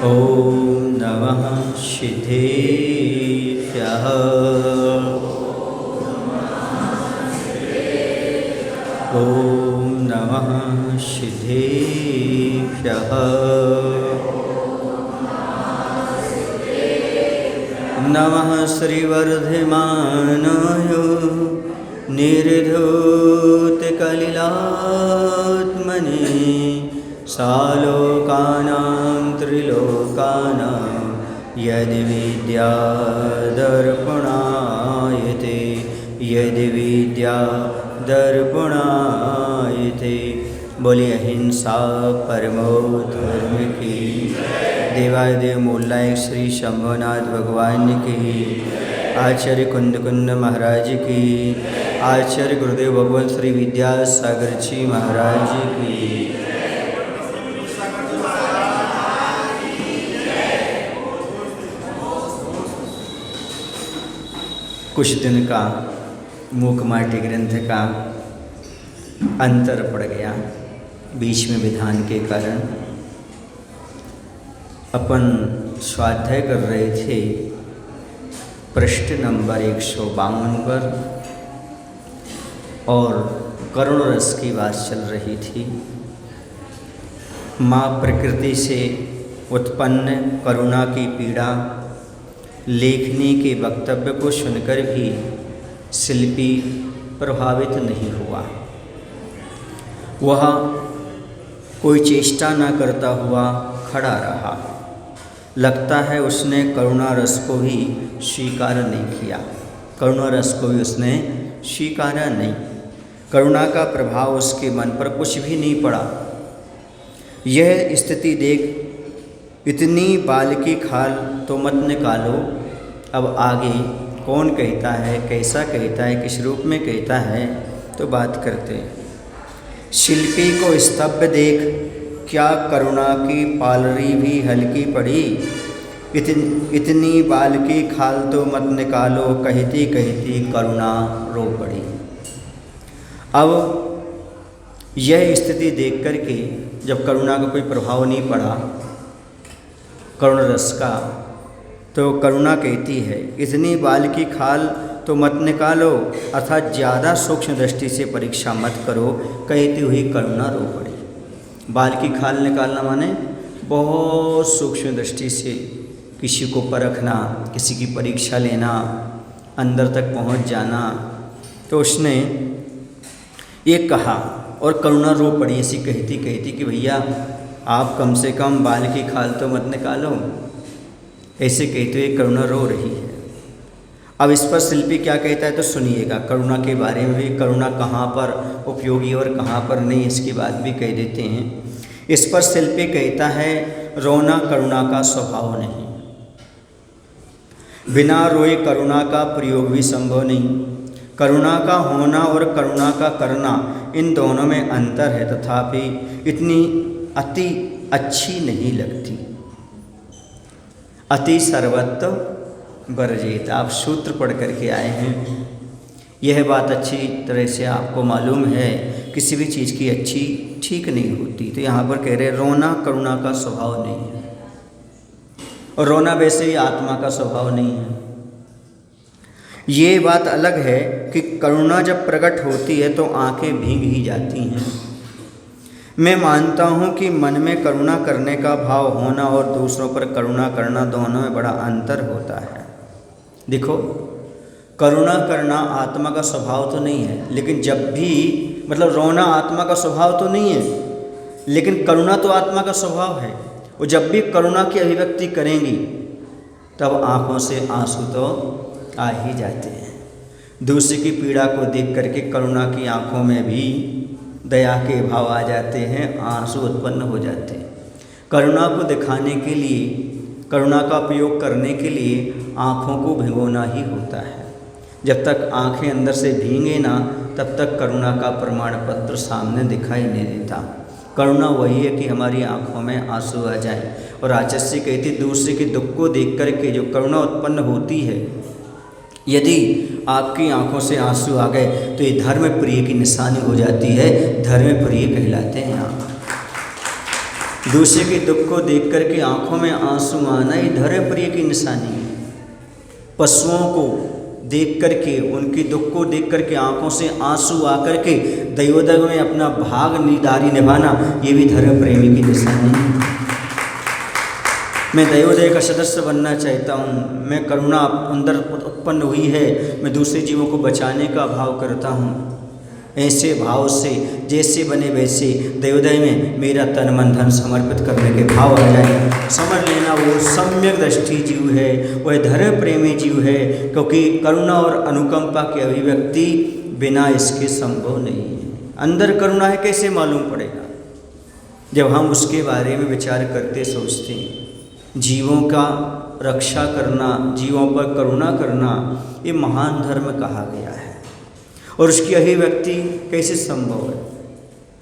ॐ नमः सिद्धेभ्यः। ॐ नमः सिद्धेभ्यः। नमः श्रीवर्धमानाय निर्धूतकलिलात्मने सालोकानां त्रिलोकानां यद्विद्या दर्पणायते यद्विद्या दर्पणायते। बोलिए अहिंसा परमो धर्म की। देवादेव मूलनायक श्री शंभुनाथ भगवान की। आचार्य कुंद कुंद महाराज की। आचार्य गुरुदेव भगवान श्री विद्यासागर जी महाराज की। कुछ दिन का मूकमाटी ग्रंथ का अंतर पड़ गया बीच में विधान के कारण। अपन स्वाध्याय कर रहे थे पृष्ठ नंबर 152 पर और करुण रस की बात चल रही थी। माँ प्रकृति से उत्पन्न करुणा की पीड़ा लेखनी के वक्तव्य को सुनकर भी शिल्पी प्रभावित नहीं हुआ। वह कोई चेष्टा न करता हुआ खड़ा रहा। लगता है उसने करुणा रस को भी स्वीकार नहीं किया। करुणा रस को भी उसने स्वीकारा नहीं। करुणा का प्रभाव उसके मन पर कुछ भी नहीं पड़ा। यह स्थिति देख इतनी बाल की खाल तो मत निकालो। अब आगे कौन कहता है, कैसा कहता है, किस रूप में कहता है, तो बात करते हैं। शिल्पी को स्तब्ध देख क्या करुणा की पालरी भी हल्की पड़ी। इतनी बाल की खाल तो मत निकालो, कहती कहती करुणा रो पड़ी। अब यह स्थिति देख कर के जब करुणा का कोई प्रभाव नहीं पड़ा करुण रस का, तो करुणा कहती है इतनी बाल की खाल तो मत निकालो, अर्थात ज़्यादा सूक्ष्म दृष्टि से परीक्षा मत करो, कहती हुई करुणा रो पड़ी। बाल की खाल निकालना माने बहुत सूक्ष्म दृष्टि से किसी को परखना, किसी की परीक्षा लेना, अंदर तक पहुंच जाना। तो उसने ये कहा और करुणा रो पड़ी ऐसी कहती कहती कि भैया आप कम से कम बाल की खाल तो मत निकालो। ऐसे कहते हुए करुणा रो रही है। अब इस पर शिल्पी क्या कहता है तो सुनिएगा। करुणा के बारे में भी, करुणा कहाँ पर उपयोगी और कहाँ पर नहीं, इसकी बात भी कह देते हैं। इस पर शिल्पी कहता है रोना करुणा का स्वभाव नहीं। बिना रोए करुणा का प्रयोग भी संभव नहीं। करुणा का होना और करुणा का करना, इन दोनों में अंतर है, तथापि इतनी अति अच्छी नहीं लगती। अति सर्वत्र वर्जित। आप सूत्र पढ़ करके आए हैं। यह बात अच्छी तरह से आपको मालूम है, किसी भी चीज़ की अच्छी ठीक नहीं होती। तो यहाँ पर कह रहे रोना करुणा का स्वभाव नहीं है, और रोना वैसे ही आत्मा का स्वभाव नहीं है। ये बात अलग है कि करुणा जब प्रकट होती है तो आंखें भीग ही जाती हैं। मैं मानता हूँ कि मन में करुणा करने का भाव होना और दूसरों पर करुणा करना, दोनों में बड़ा अंतर होता है। देखो, करुणा करना आत्मा का स्वभाव तो नहीं है, लेकिन जब भी मतलब रोना आत्मा का स्वभाव तो नहीं है, लेकिन करुणा तो आत्मा का स्वभाव है। और जब भी करुणा की अभिव्यक्ति करेंगी तब आँखों से आंसू तो आ ही जाते हैं। दूसरे की पीड़ा को देख करके करुणा की आँखों में भी दया के भाव आ जाते हैं, आंसू उत्पन्न हो जाते हैं। करुणा को दिखाने के लिए, करुणा का प्रयोग करने के लिए आँखों को भिगोना ही होता है। जब तक आँखें अंदर से भींगे ना, तब तक करुणा का प्रमाण पत्र सामने दिखाई नहीं देता। करुणा वही है कि हमारी आँखों में आंसू आ जाए। और आचार्य कहती दूसरे के दुख को देख करके जो करुणा उत्पन्न होती है, यदि आपकी आंखों से आंसू आ गए तो ये धर्म प्रिय की निशानी हो जाती है। धर्म प्रिय कहलाते हैं आप। दूसरे के दुख को देख करके आंखों में आंसू आना ये धर्म प्रिय की निशानी है। पशुओं को देख करके, उनके दुख को देख करके आंखों से आंसू आकर के दैवोदय में अपना भाग निधारी निभाना, ये भी धर्म प्रेमी की निशानी है। मैं दैवोदय का सदस्य बनना चाहता हूँ, मैं करुणा अंदर उत्पन्न हुई है, मैं दूसरे जीवों को बचाने का भाव करता हूँ। ऐसे भाव से जैसे बने वैसे दैवोदय में मेरा तन मन धन समर्पित करने के भाव आ जाए। समझ लेना वो सम्यक दृष्टि जीव है, वह धर्म प्रेमी जीव है, क्योंकि करुणा और अनुकंपा की अभिव्यक्ति बिना इसके संभव नहीं है। अंदर करुणा है कैसे मालूम पड़ेगा? जब हम उसके बारे में विचार करते सोचते हैं। जीवों का रक्षा करना, जीवों पर करुणा करना, ये महान धर्म कहा गया है और उसकी अभिव्यक्ति कैसे संभव है?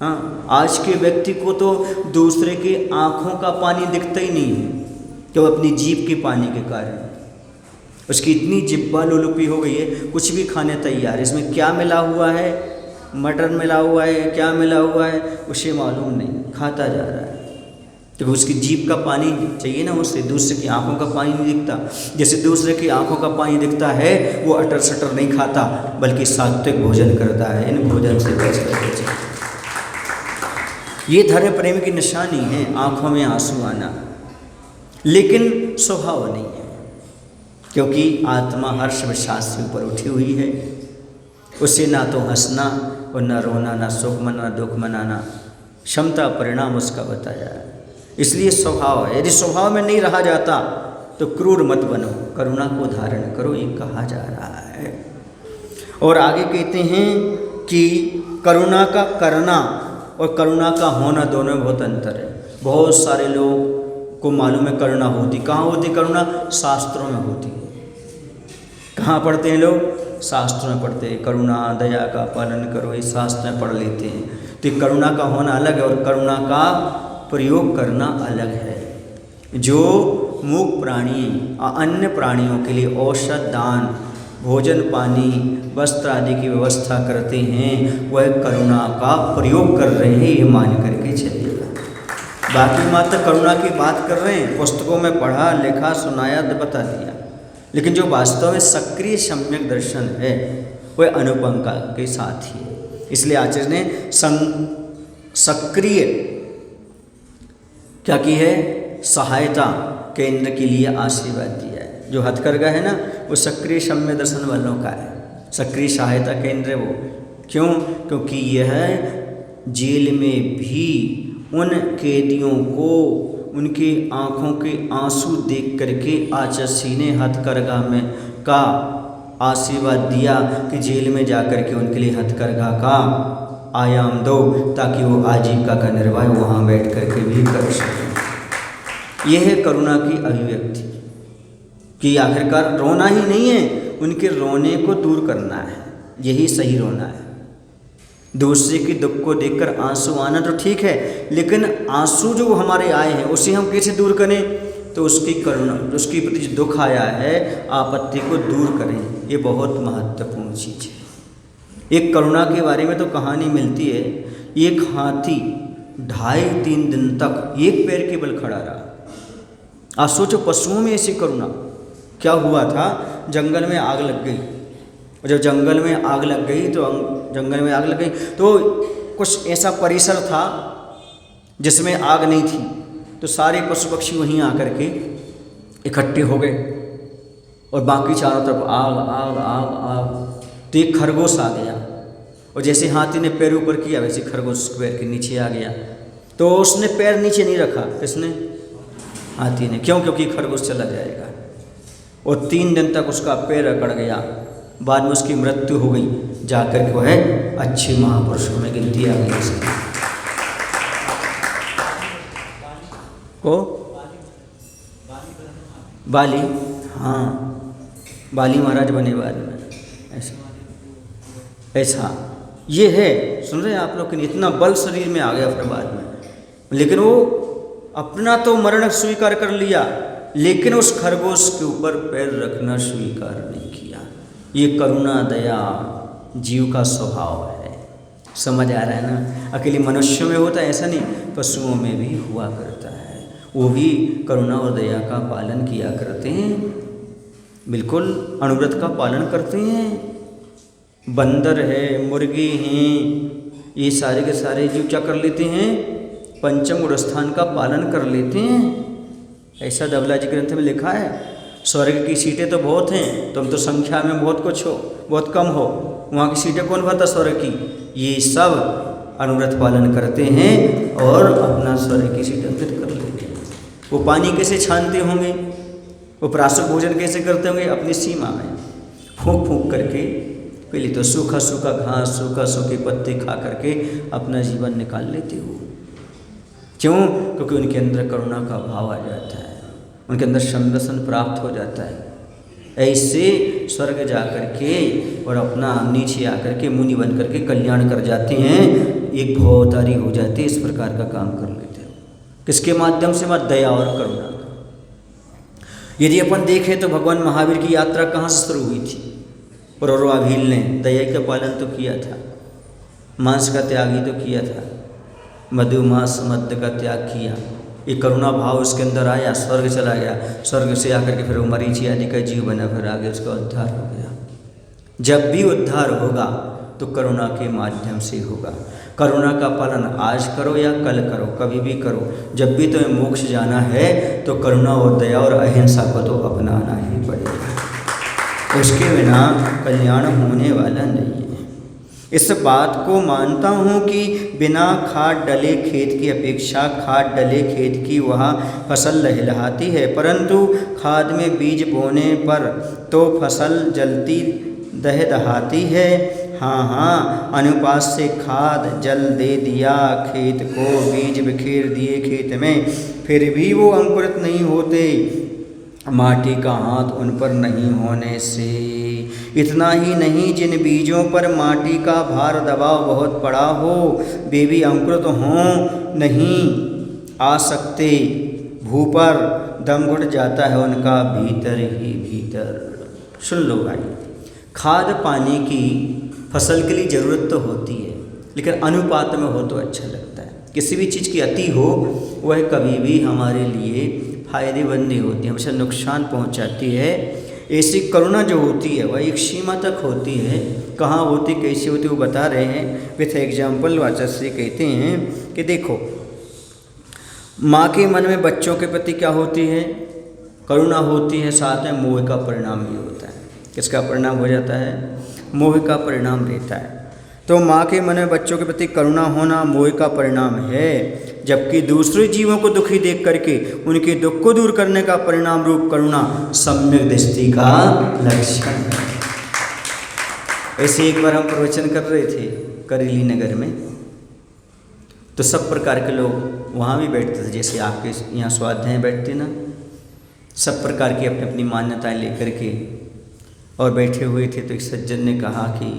हाँ, आज के व्यक्ति को तो दूसरे के आँखों का पानी दिखता ही नहीं है, जो अपनी जीभ के पानी के कारण उसकी इतनी जिब्बा लोलुपी हो गई है, कुछ भी खाने तैयार। इसमें क्या मिला हुआ है, मटर मिला हुआ है, क्या मिला हुआ है, उसे मालूम नहीं, खाता जा रहा है। तो उसकी जीभ का पानी चाहिए ना, उससे दूसरे की आंखों का पानी नहीं दिखता। जैसे दूसरे की आंखों का पानी दिखता है, वो अटर सटर नहीं खाता, बल्कि सात्विक भोजन करता है। इन भोजन से बच करके ये धर्म प्रेम की निशानी है, आंखों में आंसू आना, लेकिन स्वभाव नहीं है, क्योंकि आत्मा हर्ष विश्वास से ऊपर उठी हुई है। उसे ना तो हंसना और ना रोना, ना सुख मनाना, दुख मनाना, क्षमता परिणाम उसका बताया है। इसलिए स्वभाव है। यदि स्वभाव में नहीं रहा जाता तो क्रूर मत बनो, करुणा को धारण करो, ये कहा जा रहा है। और आगे कहते हैं कि करुणा का करना और करुणा का होना दोनों में बहुत अंतर है। बहुत सारे लोग को मालूम है करुणा होती, कहाँ होती करुणा? शास्त्रों में होती है। कहाँ पढ़ते हैं लोग? शास्त्रों में पढ़ते हैं। करुणा दया का पालन करो, ये शास्त्र में पढ़ लेते हैं। तो करुणा का होना अलग है और करुणा का प्रयोग करना अलग है। जो मूक प्राणी अन्य प्राणियों के लिए औषध दान, भोजन पानी, वस्त्र आदि की व्यवस्था करते हैं, वह करुणा का प्रयोग कर रहे हैं, ये मान करके चलिएगा। बाकी मात्र करुणा की बात कर रहे हैं, पुस्तकों में पढ़ा लिखा सुनाया बता दिया, लेकिन जो वास्तव में सक्रिय सम्यक दर्शन है वह अनुकंपा के साथ ही है। इसलिए आचार्य ने सक्रिय क्या की है? सहायता केंद्र के लिए आशीर्वाद दिया है। जो हथकरघा है ना, वो सक्रिय सम्यक दर्शन वालों का है, सक्रिय सहायता केंद्र है वो। क्यों? क्योंकि यह जेल में भी उन कैदियों को उनके आँखों के आंसू देख करके आचार्य ने हथकरघा में का आशीर्वाद दिया कि जेल में जाकर के उनके लिए हथकरघा का आयाम दो, ताकि वो आजीविका का निर्वाह वहाँ बैठ करके भी कर सकें। यह है करुणा की अभिव्यक्ति कि आखिरकार रोना ही नहीं है, उनके रोने को दूर करना है, यही सही रोना है। दूसरे के दुख को देखकर आंसू आना तो ठीक है, लेकिन आंसू जो हमारे आए हैं उसे हम कैसे दूर करें? तो उसकी करुणा, उसके प्रति जो दुख आया है, आपत्ति को दूर करें, ये बहुत महत्वपूर्ण चीज़ है। एक करुणा के बारे में तो कहानी मिलती है। एक हाथी 2.5-3 दिन तक एक पैर के बल खड़ा रहा। आप सोचो, पशुओं में ऐसी करुणा। क्या हुआ था? जंगल में आग लग गई, और जब जंगल में आग लग गई तो कुछ ऐसा परिसर था जिसमें आग नहीं थी, तो सारे पशु पक्षी वहीं आकर के इकट्ठे हो गए और बाकी चारों तरफ आग आग आग आग। तो एक खरगोश आ गया, और जैसे हाथी ने पैर ऊपर किया वैसे खरगोश पैर के नीचे आ गया। तो उसने पैर नीचे नहीं रखा, इसने हाथी ने। क्यों? क्योंकि खरगोश चला जाएगा। और 3 दिन तक उसका पैर अकड़ गया, बाद में उसकी मृत्यु हो गई। जाकर के वह अच्छे महापुरुषों में गिनती आ गई उसकी। को बाली, हाँ, बाली महाराज बने बाद में। ऐसा ये है, सुन रहे हैं आप लोग? इतना बल शरीर में आ गया फिर बाद में, लेकिन वो अपना तो मरण स्वीकार कर लिया, लेकिन उस खरगोश के ऊपर पैर रखना स्वीकार नहीं किया। ये करुणा दया जीव का स्वभाव है। समझ आ रहा है ना? अकेले मनुष्यों में होता है ऐसा नहीं, पशुओं में भी हुआ करता वो भी करुणा और दया का पालन किया करते हैं, बिल्कुल अनुव्रत का पालन करते हैं। बंदर है, मुर्गे हैं, ये सारे के सारे जीव क्या कर लेते हैं? पंचम गुण स्थान का पालन कर लेते हैं। ऐसा धवला जी ग्रंथ में लिखा है। स्वर्ग की सीटें तो बहुत हैं, तुम तो संख्या में बहुत कुछ हो, बहुत कम हो, वहाँ की सीटें कौन भरता स्वर्ग की? ये सब अनुव्रत पालन करते हैं और अपना स्वर्ग की सीटें अंकित कर लेते हैं। वो पानी कैसे छानते होंगे, वो प्रातः भोजन कैसे करते होंगे? अपनी सीमा में फूंक फूंक करके, पहले तो सूखा सूखा घास, सूखा सूखे पत्ते खा करके अपना जीवन निकाल लेते हो। क्यों? क्योंकि उनके अंदर करुणा का भाव आ जाता है, उनके अंदर संरक्षण प्राप्त हो जाता है। ऐसे स्वर्ग जा कर के और अपना नीचे आकर के मुनि बन करके कल्याण कर जाते हैं, एक भवतारी हो जाते, इस प्रकार का काम कर लेते हो। किसके माध्यम से? मत दया और करुणा। यदि अपन देखें तो भगवान महावीर की यात्रा कहाँ से शुरू हुई थी? पौरवाभील ने दया का पालन तो किया था, मांस का त्याग ही तो किया था, मधुमास मध्य का त्याग किया। ये करुणा भाव उसके अंदर आया, स्वर्ग चला गया, स्वर्ग से आकर के फिर वो मरीचि आदि का जीव बना, फिर आगे उसका उद्धार हो गया। जब भी उद्धार होगा तो करुणा के माध्यम से होगा। करुणा का पालन आज करो या कल करो, कभी भी करो। जब भी तुम्हें मोक्ष जाना है तो करुणा और दया और अहिंसा को तो अपनाना ही पड़ेगा, उसके बिना कल्याण होने वाला नहीं है। इस बात को मानता हूँ कि बिना खाद डले खेत की अपेक्षा खाद डले खेत की वह फसल लहलहाती है, परंतु खाद में बीज बोने पर तो फसल जलती दहदहाती है। हाँ हाँ, अनुपात से खाद जल दे दिया खेत को, बीज बिखेर दिए खेत में, फिर भी वो अंकुरित नहीं होते, माटी का हाथ उन पर नहीं होने से। इतना ही नहीं, जिन बीजों पर माटी का भार दबाव बहुत पड़ा हो, वे भी अंकुरित हों नहीं आ सकते। भू पर दम घुट जाता है उनका भीतर ही भीतर। सुन लो भाई, खाद पानी की फसल के लिए ज़रूरत तो होती है, लेकिन अनुपात में हो तो अच्छा लगता है। किसी भी चीज़ की अति हो वह कभी भी हमारे लिए फायदेमंद नहीं होती, हमेशा नुकसान पहुंचाती है। ऐसी करुणा जो होती है वह एक सीमा तक होती है। कहाँ होती, कैसे होती, वो बता रहे हैं। विथ एग्जाम्पल वाचक से कहते हैं कि देखो, माँ के मन में बच्चों के प्रति क्या होती है? करुणा होती है, साथ में मोह का परिणाम भी होता है। किसका परिणाम हो जाता है? मोह का परिणाम रहता है। तो माँ के मन में बच्चों के प्रति करुणा होना मोह का परिणाम है, जबकि दूसरे जीवों को दुखी देख करके उनके दुख को दूर करने का परिणाम रूप करुणा सम्यक दृष्टि का लक्षण है। ऐसे एक बार हम प्रवचन कर रहे थे करेली नगर में, तो सब प्रकार के लोग वहाँ भी बैठते थे, जैसे आपके यहाँ स्वाध्याय बैठते ना, सब प्रकार की अपनी अपनी मान्यताएं लेकर के और बैठे हुए थे। तो एक सज्जन ने कहा कि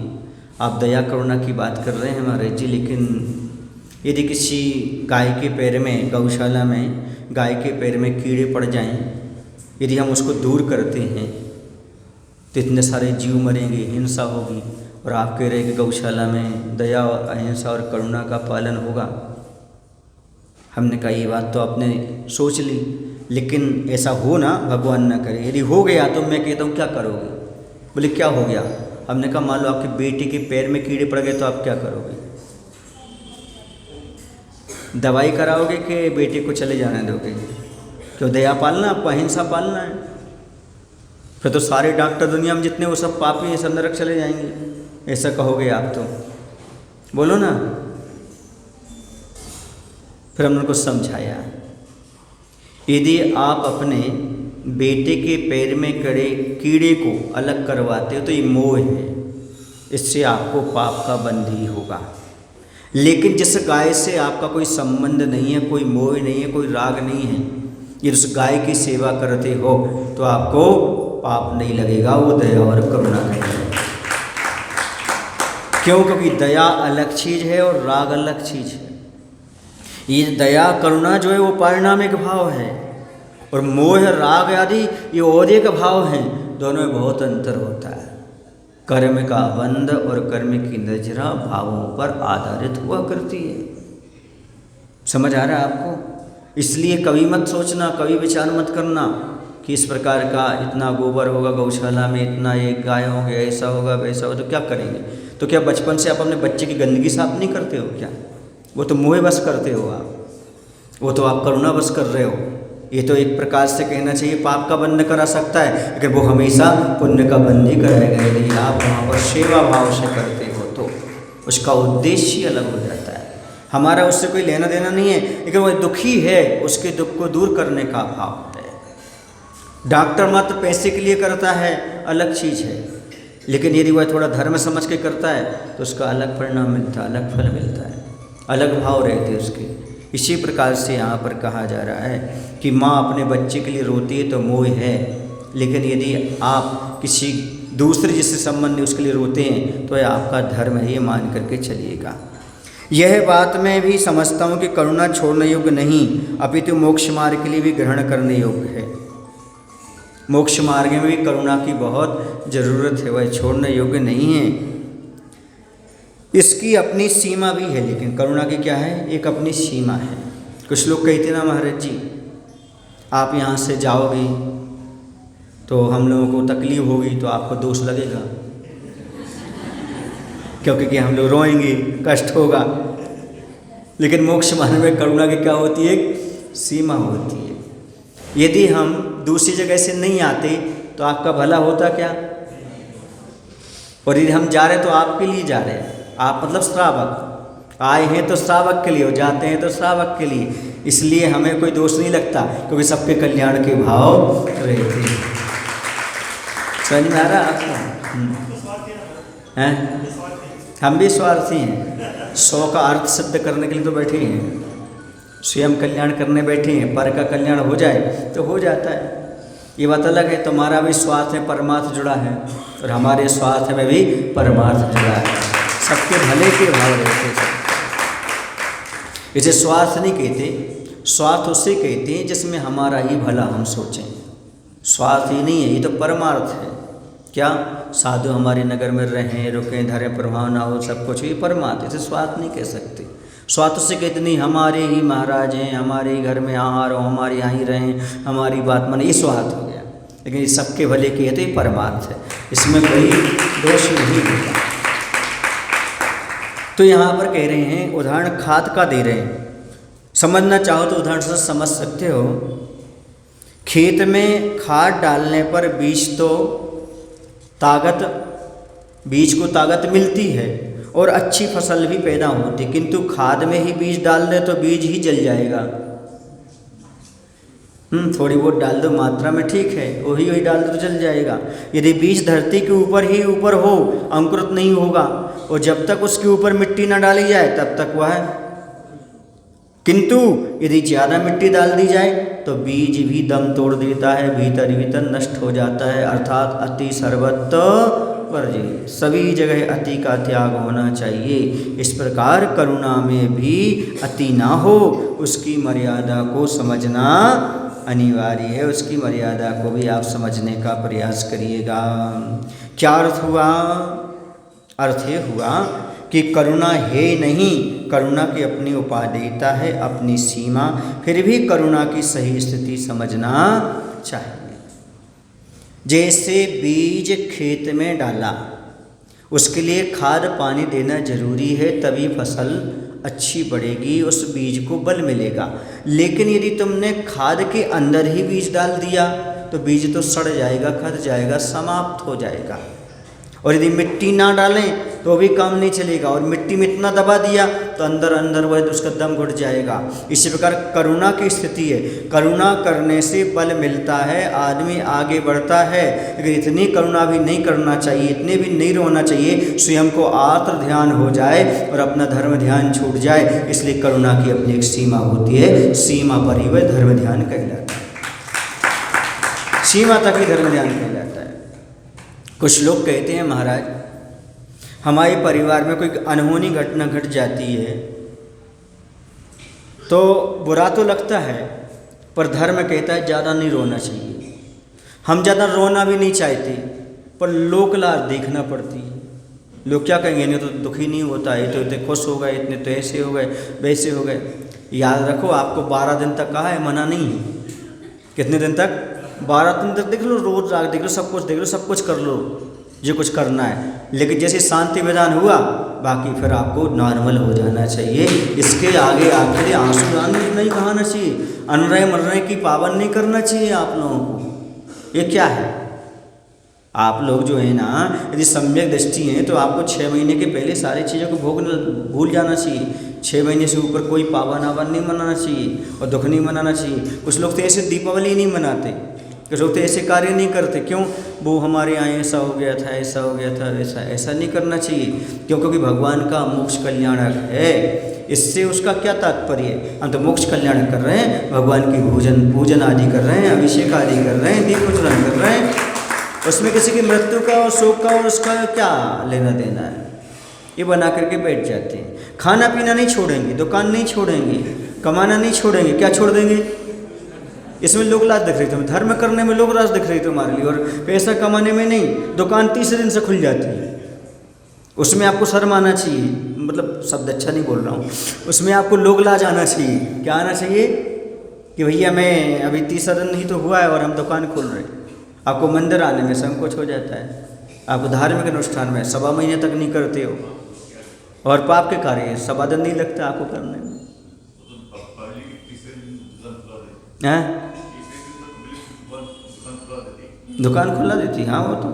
आप दया करुणा की बात कर रहे हैं महाराज जी, लेकिन यदि किसी गाय के पैर में, गौशाला में गाय के पैर में कीड़े पड़ जाएं, यदि हम उसको दूर करते हैं तो इतने सारे जीव मरेंगे, हिंसा होगी, और आप कह रहे हैं कि गौशाला में दया और अहिंसा और करुणा का पालन होगा। हमने कहा ये बात तो आपने सोच ली, लेकिन ऐसा हो ना, भगवान ना करे, यदि हो गया तो मैं कहता हूँ क्या करोगे? बोले क्या हो गया? हमने कहा मान लो आपके बेटे के पैर में कीड़े पड़ गए तो आप क्या करोगे? दवाई कराओगे कि बेटे को चले जाने दोगे? क्यों दया पालना, आपको अहिंसा पालना है। फिर तो सारे डॉक्टर दुनिया में जितने वो सब पापी हैं, सब नरक चले जाएंगे, ऐसा कहोगे आप तो। बोलो ना। फिर हमने उनको समझाया, यदि आप अपने बेटे के पैर में कड़े कीड़े को अलग करवाते हो तो ये मोह है, इससे आपको पाप का बंधी होगा। लेकिन जिस गाय से आपका कोई संबंध नहीं है, कोई मोह नहीं है, कोई राग नहीं है, ये उस गाय की सेवा करते हो तो आपको पाप नहीं लगेगा, वो दया और करुणा है। क्यों? क्योंकि दया अलग चीज़ है और राग अलग चीज़ है। ये दया करुणा जो है वो पारिणामिक भाव है, और मोह राग आदि ये औदिक भाव हैं। दोनों में बहुत अंतर होता है। कर्म का बंध और कर्म की नजरा भावों पर आधारित हुआ करती है। समझ आ रहा है आपको? इसलिए कभी मत सोचना, कभी विचार मत करना कि इस प्रकार का इतना गोबर होगा गौशाला में, इतना ये गाय होंगे, ऐसा होगा वैसा होगा, तो क्या करेंगे? तो क्या बचपन से आप अपने बच्चे की गंदगी साफ नहीं करते हो क्या? वो तो मोह बस करते हो आप, वो तो आप करुणा बस कर रहे हो। ये तो एक प्रकार से कहना चाहिए पाप का बंध करा सकता है, लेकिन वो हमेशा पुण्य का बंध ही कराएगा। यदि आप वहाँ पर सेवा भाव से करते हो तो उसका उद्देश्य ही अलग हो जाता है। हमारा उससे कोई लेना देना नहीं है, लेकिन वो दुखी है, उसके दुख को दूर करने का भाव है। डॉक्टर मात्र पैसे के लिए करता है, अलग चीज़ है, लेकिन यदि वह थोड़ा धर्म समझ के करता है तो उसका अलग परिणाम मिलता है, अलग फल मिलता है, अलग भाव रहते उसके। इसी प्रकार से यहाँ पर कहा जा रहा है कि माँ अपने बच्चे के लिए रोती है तो मोह है, लेकिन यदि आप किसी दूसरे जिससे संबंध है उसके लिए रोते हैं तो यह आपका धर्म है, ये मान करके चलिएगा। यह बात मैं भी समझता हूँ कि करुणा छोड़ने योग्य नहीं, अपितु मोक्ष मार्ग के लिए भी ग्रहण करने योग्य है। मोक्ष मार्ग में भी करुणा की बहुत ज़रूरत है, वह छोड़ने योग्य नहीं है। इसकी अपनी सीमा भी है, लेकिन करुणा की क्या है, एक अपनी सीमा है। कुछ लोग कहते ना महाराज जी आप यहाँ से जाओगे तो हम लोगों को तकलीफ होगी तो आपको दोष लगेगा, क्योंकि हम लोग रोएंगे, कष्ट होगा। लेकिन मोक्ष मार्ग में करुणा की क्या होती है, एक सीमा होती है। यदि हम दूसरी जगह से नहीं आते तो आपका भला होता क्या? और यदि हम जा रहे तो आपके लिए जा रहे हैं, आप मतलब श्रावक, आए हैं तो श्रावक के लिए, और जाते हैं तो श्रावक के लिए। इसलिए हमें कोई दोष नहीं लगता, क्योंकि सबके कल्याण के भाव रहते हैं। समझ में आ रहा आपको? हैं? हम भी स्वार्थी हैं, 100 का अर्थ सिद्ध करने के लिए तो बैठे हैं, स्वयं कल्याण करने बैठे हैं, पर का कल्याण हो जाए तो हो जाता है। ये बात अलग है, तुम्हारा भी स्वार्थ में परमार्थ जुड़ा है और हमारे स्वार्थ में भी परमार्थ जुड़ा है, सबके भले के भाव रहते हैं। इसे स्वार्थ नहीं कहते, स्वार्थ उसे कहते हैं जिसमें हमारा ही भला हम सोचें। स्वार्थ ही नहीं है, ये तो परमार्थ है। क्या साधु हमारे नगर में रहें, रुकें, धरें, प्रभाव ना हो, सब कुछ ये परमार्थ, इसे स्वार्थ नहीं कह सकते। स्वार्थ से कहते नहीं हमारे ही महाराज हैं, हमारे ही घर में यहाँ रहो, हमारे यहाँ ही रहें, हमारी बात माने, ये स्वार्थ हो गया। लेकिन ये सबके भले की है तो ये परमार्थ है, इसमें कोई दोष नहीं होता। तो यहाँ पर कह रहे हैं, उदाहरण खाद का दे रहे हैं। समझना चाहो तो उदाहरण से समझ सकते हो। खेत में खाद डालने पर बीज को ताकत मिलती है और अच्छी फसल भी पैदा होती, किंतु खाद में ही बीज डाल दे तो बीज ही जल जाएगा। थोड़ी बहुत डाल दो मात्रा में, ठीक है, वही डाल दो तो जल जाएगा। यदि बीज धरती के ऊपर ही ऊपर हो, अंकुरित नहीं होगा, और जब तक उसके ऊपर मिट्टी ना डाली जाए तब तक वह है। किंतु यदि ज़्यादा मिट्टी डाल दी जाए तो बीज भी दम तोड़ देता है, भीतर नष्ट हो जाता है। अर्थात अति सर्वत्र वर्जित, सभी जगह अति का त्याग होना चाहिए। इस प्रकार करुणा में भी अति ना हो, उसकी मर्यादा को समझना अनिवार्य है। उसकी मर्यादा को भी आप समझने का प्रयास करिएगा। क्या अर्थ हुआ? अर्थ ये हुआ कि करुणा है नहीं, करुणा की अपनी उपादेयता है, अपनी सीमा, फिर भी करुणा की सही स्थिति समझना चाहिए। जैसे बीज खेत में डाला, उसके लिए खाद पानी देना जरूरी है, तभी फसल अच्छी बढ़ेगी, उस बीज को बल मिलेगा। लेकिन यदि तुमने खाद के अंदर ही बीज डाल दिया तो बीज तो सड़ जाएगा, खर जाएगा, समाप्त हो जाएगा। और यदि मिट्टी ना डालें तो भी काम नहीं चलेगा, और मिट्टी में इतना दबा दिया तो अंदर वह उसका दम घुट जाएगा। इसी प्रकार करुणा की स्थिति है, करुणा करने से बल मिलता है, आदमी आगे बढ़ता है। लेकिन इतनी करुणा भी नहीं करना चाहिए, इतने भी नहीं रोना चाहिए स्वयं को आत्म ध्यान हो जाए और अपना धर्म ध्यान छूट जाए। इसलिए करुणा की अपनी एक सीमा होती है, सीमा पर ही वह धर्म ध्यान कहलाता है, सीमा तक ही धर्म ध्यान कहलाता है। कुछ लोग कहते हैं महाराज हमारे परिवार में कोई अनहोनी घटना घट जाती है तो बुरा तो लगता है, पर धर्म कहता है ज़्यादा नहीं रोना चाहिए। हम ज़्यादा रोना भी नहीं चाहते, पर लोक लार देखना पड़ती है। लोग क्या कहेंगे, इन्हें तो दुखी नहीं होता है, तो इतने खुश हो गए, इतने तो ऐसे हो गए, वैसे हो गए। याद रखो, आपको 12 दिन तक कहा है, मना नहीं है। कितने दिन तक? 12 दिन तक देख लो, रोज राग देख लो, सब कुछ देख लो, सब कुछ कर लो जो कुछ करना है। लेकिन जैसे शांति विधान हुआ, बाकी फिर आपको नॉर्मल हो जाना चाहिए। इसके आगे आखिर आंसू नहीं बहाना चाहिए, अनरय मरने की पाबंद नहीं करना चाहिए आप लोगों को। ये क्या है? आप लोग जो है ना, यदि सम्यक दृष्टि है तो आपको 6 महीने के पहले सारी चीज़ों को भूल जाना चाहिए। 6 महीने से ऊपर कोई पावन आवन नहीं मनाना चाहिए और दुख नहीं मनाना चाहिए। कुछ लोग तो ऐसे दीपावली नहीं मनाते, कुछ लोग तो ऐसे कार्य नहीं करते। क्यों? वो हमारे यहाँ ऐसा हो गया था, ऐसा हो गया था, ऐसा नहीं करना चाहिए। क्योंकि भगवान का मोक्ष कल्याणक है। इससे उसका क्या तात्पर्य है? हम तो मोक्ष कल्याण कर रहे हैं, भगवान की पूजन आदि कर रहे हैं, अभिषेक आदि कर रहे हैं, दीप प्रज्वलन कर रहे हैं। उसमें किसी की मृत्यु का और शोक का और उसका क्या लेना देना है? ये बना करके बैठ जाते हैं। खाना पीना नहीं छोड़ेंगे, दुकान नहीं छोड़ेंगे, कमाना नहीं छोड़ेंगे। क्या छोड़ देंगे? इसमें लोग लाज दिख रही थी, धर्म करने में लोग लाज दिख रही थी हमारे लिए, और पैसा कमाने में नहीं। दुकान 30 दिन से खुल जाती है, उसमें आपको शर्म आना चाहिए। मतलब शब्द अच्छा नहीं बोल रहा हूँ, उसमें आपको लोग लाज आना चाहिए। क्या आना चाहिए? कि भैया मैं अभी 30 दिन ही तो हुआ है और हम दुकान खोल रहे हैं। आपको मंदिर आने में संकोच हो जाता है, आपको धार्मिक अनुष्ठान में 1.25 महीने तक नहीं करते हो, और पाप के कार्य 1.25 दिन नहीं लगता आपको करने में। दुकान खुला देती, हाँ वो तो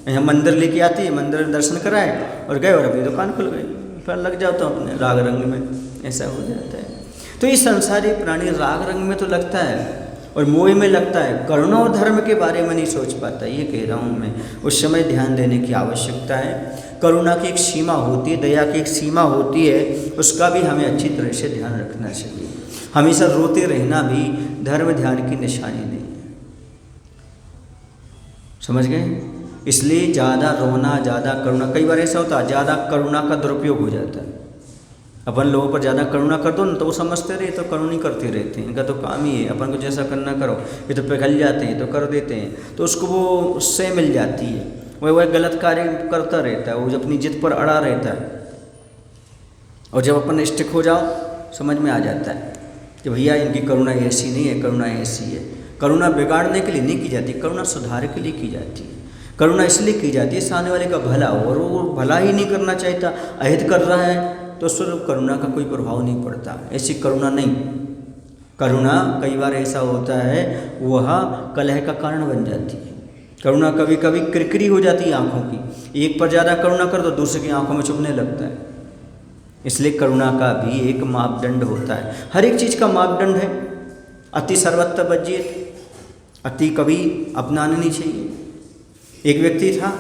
यहाँ मंदिर लेके आती है, मंदिर में दर्शन कराए और गए और अपनी दुकान खुल गई, फिर लग जाता हूँ अपने राग रंग में। ऐसा हो जाता है। तो ये संसारी प्राणी राग रंग में तो लगता है और मोह में लगता है, करुणा और धर्म के बारे में नहीं सोच पाता। ये कह रहा हूँ मैं, उस समय ध्यान देने की आवश्यकता है। करुणा की एक सीमा होती है, दया की एक सीमा होती है, उसका भी हमें अच्छी तरह से ध्यान रखना चाहिए। हमेशा रोते रहना भी धर्म ध्यान की निशानी नहीं है, समझ गए? इसलिए ज़्यादा रोना, ज़्यादा करुणा, कई बार ऐसा होता है ज़्यादा करुणा का दुरुपयोग हो जाता है। अपन लोगों पर ज़्यादा करुणा कर दो ना तो वो समझते रहे तो करुणी करते रहते हैं, इनका तो काम ही है अपन को जैसा करना करो, ये तो पिघल जाते हैं तो कर देते हैं, तो उसको वो उससे मिल जाती है। वह गलत कार्य करता रहता है, वो अपनी जिद पर अड़ा रहता है। और जब अपन स्टिक हो जाओ समझ में आ जाता है कि भैया इनकी करुणा ऐसी नहीं है, करुणा ऐसी है। करुणा बिगाड़ने के लिए नहीं की जाती, करुणा सुधार के लिए की जाती है। करुणा इसलिए की जाती है सामने वाले का भला हो, और वो भला ही नहीं करना चाहता, अहित कर रहा है, तो उस पर करुणा का कोई प्रभाव नहीं पड़ता। ऐसी करुणा नहीं। करुणा कई बार ऐसा होता है वह कलह का कारण बन जाती है। करुणा कभी कभी किरकिरी हो जाती है आँखों की, एक पर ज़्यादा करुणा कर दो दूसरे की आँखों में चुभने लगता है। इसलिए करुणा का भी एक मापदंड होता है, हर एक चीज़ का मापदंड है। अति सर्वत्र वर्जित, अति कभी अपनाना नहीं चाहिए। एक व्यक्ति था,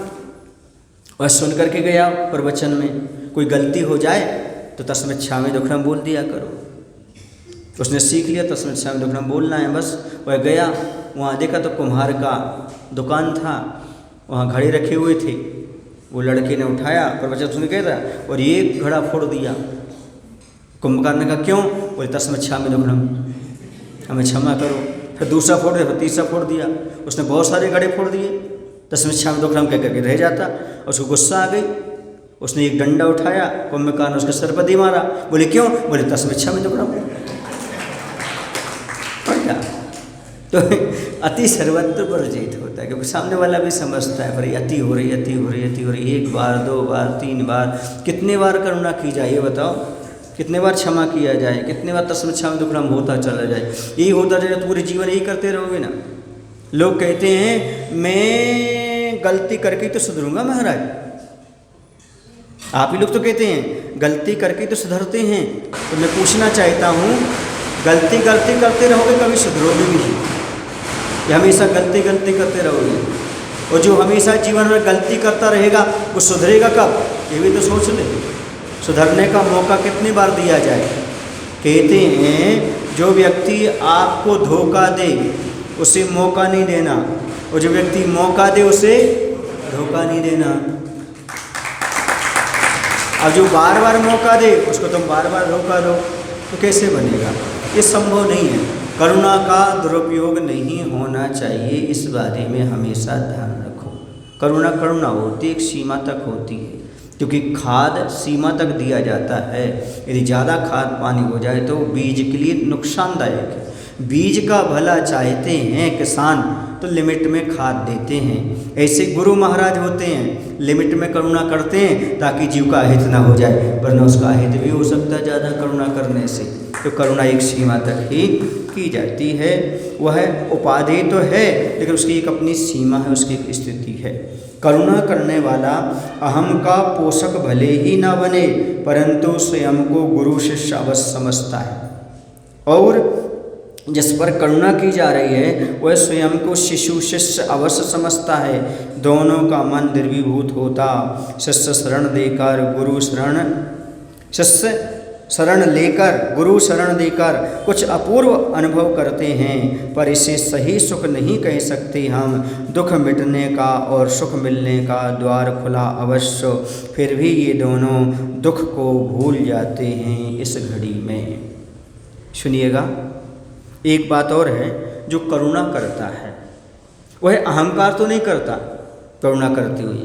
वह सुन करके गया प्रवचन में, कोई गलती हो जाए तो तस्मै क्षामि दुक्कडम बोल दिया करो। उसने सीख लिया तस्मै क्षामि दुक्कडम बोलना है बस। वह गया, वहाँ देखा तो कुम्हार का दुकान था, वहाँ घड़े रखे हुए थे। वो लड़के ने उठाया, प्रवचन सुन के था, और एक घड़ा फोड़ दिया। कुंभकार ने कहा क्यों? बोले तस्मै क्षामि दुक्कडम, हमें क्षमा करो। फिर दूसरा फोड़ दिया, फिर तीसरा फोड़ दिया। उसने बहुत सारे घड़े फोड़ दिए, तस्मै क्षामि दुक्कडम कह करके रह जाता। उसको गुस्सा आ गई, उसने एक डंडा उठाया, कुंभकार ने उसके सर पर दे मारा। बोले क्यों? बोले तस्मै क्षामि दुक्कडम। क्या? तो अति सर्वत्र वर्जित होता है, क्योंकि सामने वाला भी समझता है पर अति हो रही, अति हो रही, अति हो रही। 1 बार 2 बार 3 बार, कितने बार करुणा की जाए ये बताओ? कितने बार क्षमा किया जाए? कितने बार तस्मै क्षामि दुक्कडम होता चला जाए? यही होता जाए तो पूरे जीवन यही करते रहोगे ना। लोग कहते हैं मैं गलती करके तो सुधरूंगा महाराज। आप ही लोग तो कहते हैं गलती करके तो सुधरते हैं, तो मैं पूछना चाहता हूँ गलती करते रहोगे कभी सुधरोगे भी नहीं, या हमेशा गलती करते रहोगे? और जो हमेशा जीवन में गलती करता रहेगा वो सुधरेगा कब? ये भी तो सोच ले। सुधरने का मौका कितनी बार दिया जाए? कहते हैं जो व्यक्ति आपको धोखा दे उसे मौका नहीं देना, और जो व्यक्ति मौका दे उसे धोखा नहीं देना। अब जो बार बार मौका दे उसको तुम बार बार धोखा दो तो कैसे बनेगा? ये संभव नहीं है। करुणा का दुरुपयोग नहीं होना चाहिए, इस बारे में हमेशा ध्यान रखो। करुणा होती है, एक सीमा तक होती है। क्योंकि खाद सीमा तक दिया जाता है। यदि ज़्यादा खाद पानी हो जाए तो बीज के लिए नुकसानदायक है। बीज का भला चाहते हैं किसान तो लिमिट में खाद देते हैं। ऐसे गुरु महाराज होते हैं, लिमिट में करुणा करते हैं ताकि जीव का अहित ना हो जाए, वरना उसका अहित भी हो सकता है ज़्यादा करुणा करने से। तो करुणा एक सीमा तक ही की जाती है। वह उपाधि तो है लेकिन उसकी एक अपनी सीमा है, उसकी एक स्थिति है। करुणा करने वाला अहम का पोषक भले ही ना बने परंतु स्वयं को गुरु शिष्य अवश्य समझता है, और जिस पर करुणा की जा रही है वह स्वयं को शिशु शिष्य अवश्य समझता है। दोनों का मन द्रवीभूत होता शिष्य शरण देकर गुरु शरण शिष्य शरण लेकर गुरु शरण देकर कुछ अपूर्व अनुभव करते हैं, पर इसे सही सुख नहीं कह सकते हम। दुख मिटने का और सुख मिलने का द्वार खुला अवश्य, फिर भी ये दोनों दुख को भूल जाते हैं इस घड़ी में। सुनिएगा, एक बात और है, जो करुणा करता है वह अहंकार तो नहीं करता करुणा करते हुए,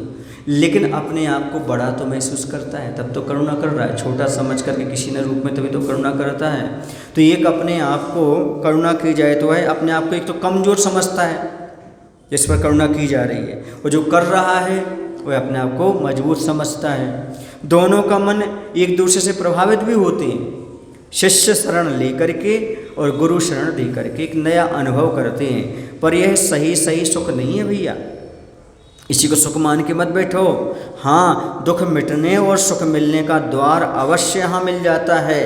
लेकिन अपने आप को बड़ा तो महसूस करता है, तब तो करुणा कर रहा है। छोटा समझ करके किसी न रूप में तभी तो करुणा करता है। तो एक अपने आप को करुणा की जाए तो है अपने आप को एक तो कमज़ोर समझता है जिस पर करुणा की जा रही है, और जो कर रहा है वह अपने आप को मजबूत समझता है। दोनों का मन एक दूसरे से प्रभावित भी होते हैं। शिष्य शरण लेकर के और गुरु शरण दे करके एक नया अनुभव करते हैं, पर यह सही सुख नहीं है भैया। इसी को सुख मान के मत बैठो। हाँ, दुख मिटने और सुख मिलने का द्वार अवश्य यहाँ मिल जाता है।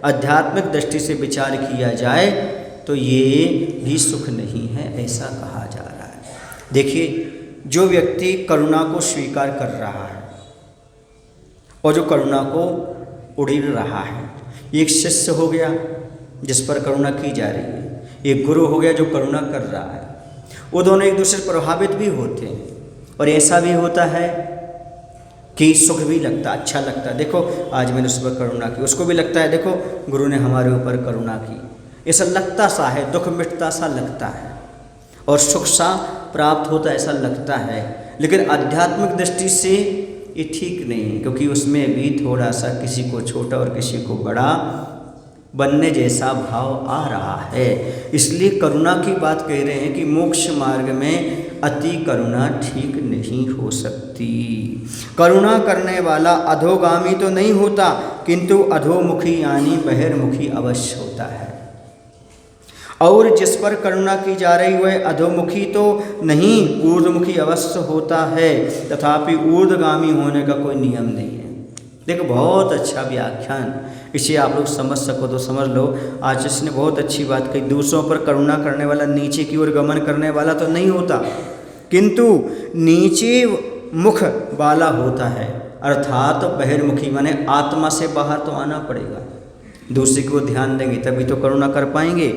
आध्यात्मिक दृष्टि से विचार किया जाए तो ये भी सुख नहीं है, ऐसा कहा जा रहा है। देखिए, जो व्यक्ति करुणा को स्वीकार कर रहा है और जो करुणा को उड़ील रहा है, एक शिष्य हो गया जिस पर करुणा की जा रही है, एक गुरु हो गया जो करुणा कर रहा है, वो दोनों एक दूसरे से प्रभावित भी होते हैं। और ऐसा भी होता है कि सुख भी लगता, अच्छा लगता है, देखो आज मैंने उस पर करुणा की, उसको भी लगता है देखो गुरु ने हमारे ऊपर करुणा की। ऐसा लगता सा है, दुख मिटता सा लगता है और सुख सा प्राप्त होता ऐसा लगता है। लेकिन आध्यात्मिक दृष्टि से ये ठीक नहीं है, क्योंकि उसमें भी थोड़ा सा किसी को छोटा और किसी को बड़ा बनने जैसा भाव आ रहा है। इसलिए करुणा की बात कह रहे हैं कि मोक्ष मार्ग में अति करुणा ठीक नहीं हो सकती। करुणा करने वाला अधोगामी तो नहीं होता, किंतु अधोमुखी यानी बहिर्मुखी अवश्य होता है। और जिस पर करुणा की जा रही वह अधोमुखी तो नहीं, ऊर्ध्वमुखी अवश्य होता है, तथापि ऊर्ध्वगामी होने का कोई नियम नहीं है। देखो, बहुत अच्छा व्याख्यान, इसे आप लोग समझ सको तो समझ लो। आचार्य ने बहुत अच्छी बात कही, दूसरों पर करुणा करने वाला नीचे की ओर गमन करने वाला तो नहीं होता, किंतु नीचे मुख वाला होता है, अर्थात बहिर्मुखी माने आत्मा से बाहर तो आना पड़ेगा। दूसरे को ध्यान देंगे तभी तो करुणा कर पाएंगे।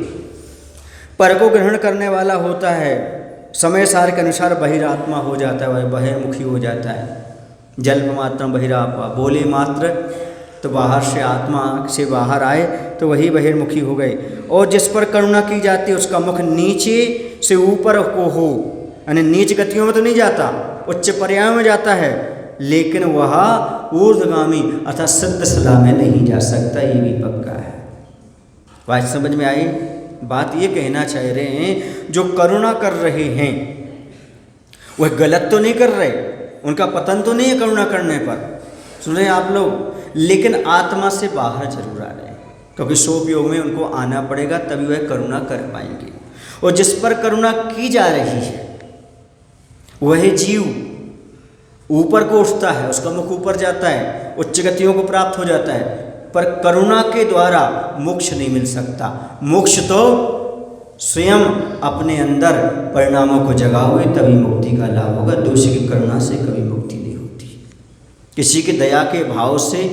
पर को ग्रहण करने वाला होता है, समय सार के अनुसार बहिरात्मा हो जाता है, वह बहिर्मुखी हो जाता है। जल्प मात्र बहिरापा, बोले मात्र तो बाहर से आत्मा से बाहर आए तो वही बहिर्मुखी हो गए। और जिस पर करुणा की जाती है उसका मुख नीचे से ऊपर को हो, यानी नीच गतियों में तो नहीं जाता, उच्च पर्यायों में जाता है, लेकिन वह ऊर्ध्वगामी अर्थात सिद्ध सदा में नहीं जा सकता, ये भी पक्का है। बात समझ में आई? बात ये कहना चाह रहे हैं जो करुणा कर रहे हैं वह गलत तो नहीं कर रहे, उनका पतन तो नहीं है करुणा करने पर, सुन रहे हैं आप लोग, लेकिन आत्मा से बाहर जरूर आ रहे हैं, क्योंकि सोप योग में उनको आना पड़ेगा तभी वह करुणा कर पाएंगे। और जिस पर करुणा की जा रही है वह जीव ऊपर को उठता है, उसका मुख ऊपर जाता है, उच्च गतियों को प्राप्त हो जाता है, पर करुणा के द्वारा मोक्ष नहीं मिल सकता। मोक्ष तो स्वयं अपने अंदर परिणामों को जगाओगे तभी मुक्ति का लाभ होगा। दूसरे की करुणा से कभी मुक्ति नहीं होती, किसी की दया के भाव से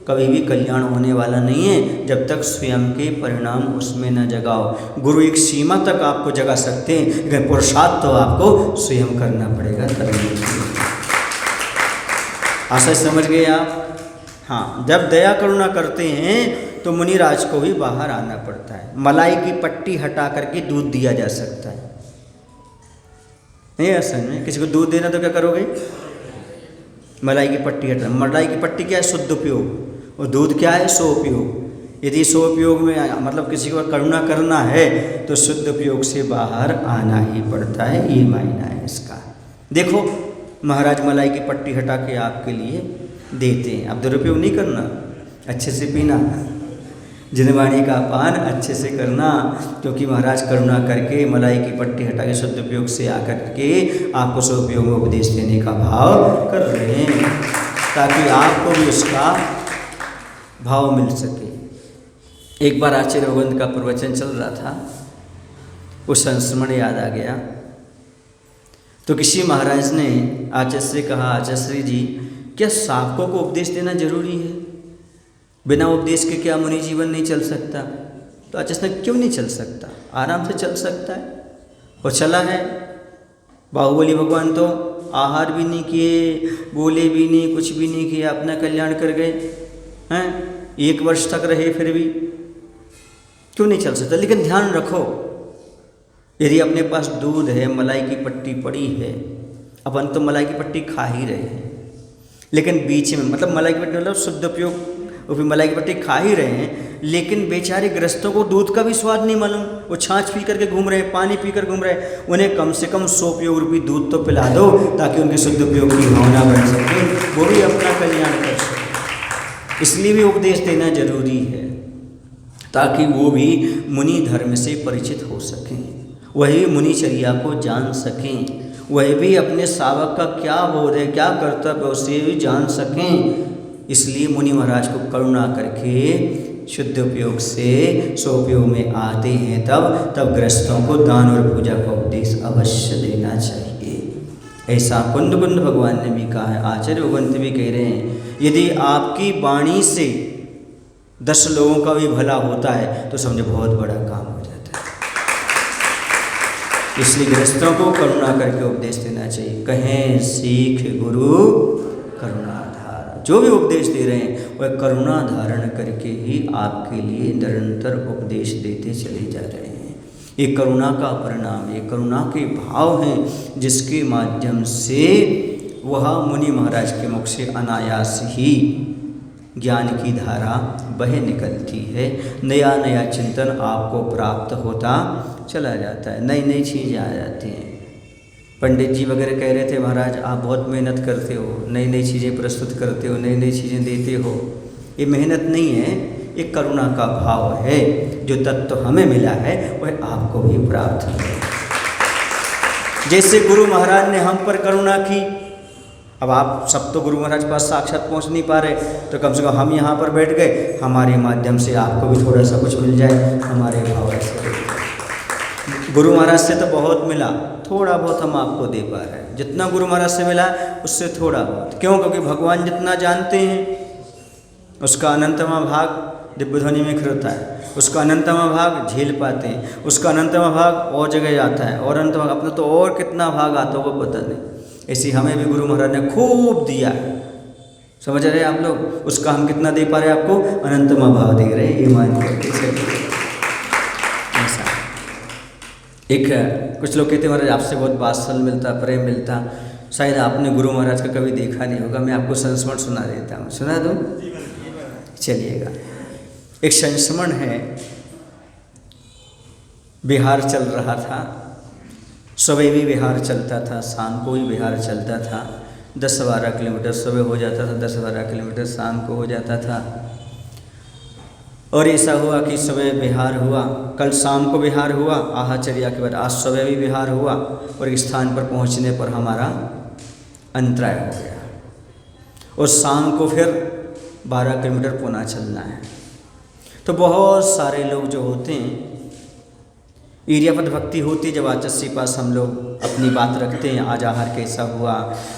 कभी भी कल्याण होने वाला नहीं है जब तक स्वयं के परिणाम उसमें न जगाओ। गुरु एक सीमा तक आपको जगा सकते हैं, लेकिन पुरुषार्थ तो आपको स्वयं करना पड़ेगा तभी। आशा समझ गए आप? हाँ, जब दया करुणा करते हैं तो मुनिराज को भी बाहर आना पड़ता है। मलाई की पट्टी हटा करके दूध दिया जा सकता है, नहीं असल में किसी को दूध देना तो क्या करोगे? मलाई की पट्टी हटाना। मलाई की पट्टी क्या है? शुद्ध उपयोग। और दूध क्या है? सोपयोग। यदि सोपयोग में मतलब किसी को करुणा करना है तो शुद्ध उपयोग से बाहर आना ही पड़ता है, ये मायना है इसका। देखो महाराज मलाई की पट्टी हटा के आपके लिए देते हैं, अब दुरुपयोग नहीं करना, अच्छे से पीना, जिनवाणी का पान अच्छे से करना, क्योंकि महाराज करुणा करके मलाई की पट्टी हटा के शुद्ध उपयोग से आकर के आपको सदुपयोग में उपदेश देने का भाव कर रहे हैं, ताकि आपको भी उसका भाव मिल सके। एक बार आचार्य रघुवंत का प्रवचन चल रहा था, वो संस्मरण याद आ गया, तो किसी महाराज ने आचार्य से कहा, आचार्य श्री जी क्या शावकों को उपदेश देना जरूरी है? बिना उपदेश के क्या मुनि जीवन नहीं चल सकता? तो आचार्य ने क्यों नहीं चल सकता, आराम से चल सकता है, और चला है। बाहुबली भगवान तो आहार भी नहीं किए, बोले भी नहीं, कुछ भी नहीं किया, अपना कल्याण कर गए हैं, 1 वर्ष तक रहे, फिर भी क्यों नहीं चल सकता? लेकिन ध्यान रखो, यदि अपने पास दूध है, मलाई की पट्टी पड़ी है, अपन तो मलाई की पट्टी खा ही रहे हैं, लेकिन बीच में मतलब मलाई की पट्टी मतलब शुद्ध उपयोग, वो भी मलाई की पट्टी खा ही रहे हैं, लेकिन बेचारे गृहस्थों को दूध का भी स्वाद नहीं मालूम, वो छाछ पी करके घूम रहे हैं, पानी पी कर घूम रहे हैं, उन्हें कम से कम 100 उपयोग रूपी दूध तो पिला दो, ताकि उनके शुद्ध उपयोग की भावना बन सके, वो भी अपना कल्याण कर सके। इसलिए भी उपदेश देना जरूरी है, ताकि वो भी मुनि धर्म से परिचित हो सकें, वही मुनिचर्या को जान सकें, वह भी अपने शावक का क्या बोध है, क्या कर्तव्य, उसे भी जान सकें। इसलिए मुनि महाराज को करुणा करके शुद्ध उपयोग से सोपयोग में आते हैं, तब गृहस्थों को दान और पूजा का उपदेश अवश्य देना चाहिए। ऐसा कुंद भगवान ने भी कहा है, आचार्य रघुवंत भी कह रहे हैं, यदि आपकी वाणी से 10 लोगों का भी भला होता है तो समझो बहुत बड़ा काम हो जाता है। इसलिए गृहस्थों को करुणा करके उपदेश देना चाहिए। कहें सीख गुरु करुणा धार, जो भी उपदेश दे रहे हैं वह करुणा धारण करके ही आपके लिए निरंतर उपदेश देते चले जा रहे हैं। ये करुणा का परिणाम, ये करुणा के भाव हैं, जिसके माध्यम से वह मुनि महाराज के मुख से अनायास ही ज्ञान की धारा बह निकलती है, नया नया चिंतन आपको प्राप्त होता चला जाता है, नई नई चीज़ें आ जाती हैं। पंडित जी वगैरह कह रहे थे, महाराज आप बहुत मेहनत करते हो, नई नई चीज़ें प्रस्तुत करते हो, नई नई चीज़ें देते हो। ये मेहनत नहीं है, ये करुणा का भाव है। जो तत्व हमें मिला है वह आपको भी प्राप्त है। जैसे गुरु महाराज ने हम पर करुणा की, अब आप सब तो गुरु महाराज के पास साक्षात पहुंच नहीं पा रहे, तो कम से कम हम यहाँ पर बैठ गए, हमारे माध्यम से आपको भी थोड़ा सा कुछ मिल जाए, हमारे भाव से। गुरु महाराज से तो बहुत मिला, थोड़ा बहुत हम आपको दे पा रहे हैं, जितना गुरु महाराज से मिला उससे थोड़ा बहुत। क्यों? क्योंकि भगवान जितना जानते हैं उसका अनंतमा भाग दिव्य ध्वनि में खिलता है, उसका अनंतमा भाग झेल पाते हैं, उसका अनंतमा भाग और जगह जाता है, और अनंत भाग अपना तो और कितना भाग आता है वो पता नहीं। ऐसे हमें भी गुरु महाराज ने खूब दिया है, समझ रहे हैं आप लोग, उसका हम कितना दे पा रहे हैं आपको, अनंतमा भाव दे रहे हैं, ये मान करके चलिए। ऐसा एक कुछ लोग कहते हैं महाराज आपसे बहुत वात्सल्य मिलता, प्रेम मिलता, शायद आपने गुरु महाराज का कभी देखा नहीं होगा, मैं आपको संस्मरण सुना देता हूँ, सुना दूँ? चलिएगा। एक संस्मरण है, बिहार चल रहा था, सुबह भी बिहार चलता था, शाम को भी बिहार चलता था, 10-12 किलोमीटर सुबह हो जाता था, 10-12 किलोमीटर शाम को हो जाता था। और ऐसा हुआ कि सुबह बिहार हुआ, कल शाम को बिहार हुआ, आहाचर्या के बाद आज सुबह भी बिहार हुआ, और एक स्थान पर पहुंचने पर हमारा अंतराय हो गया, और शाम को फिर 12 किलोमीटर पुनः चलना है। तो बहुत सारे लोग जो होते हैं, एरियापद भक्ति होती है, जब आचार्य के पास हम लोग अपनी बात रखते हैं, आज आहार कैसा हुआ,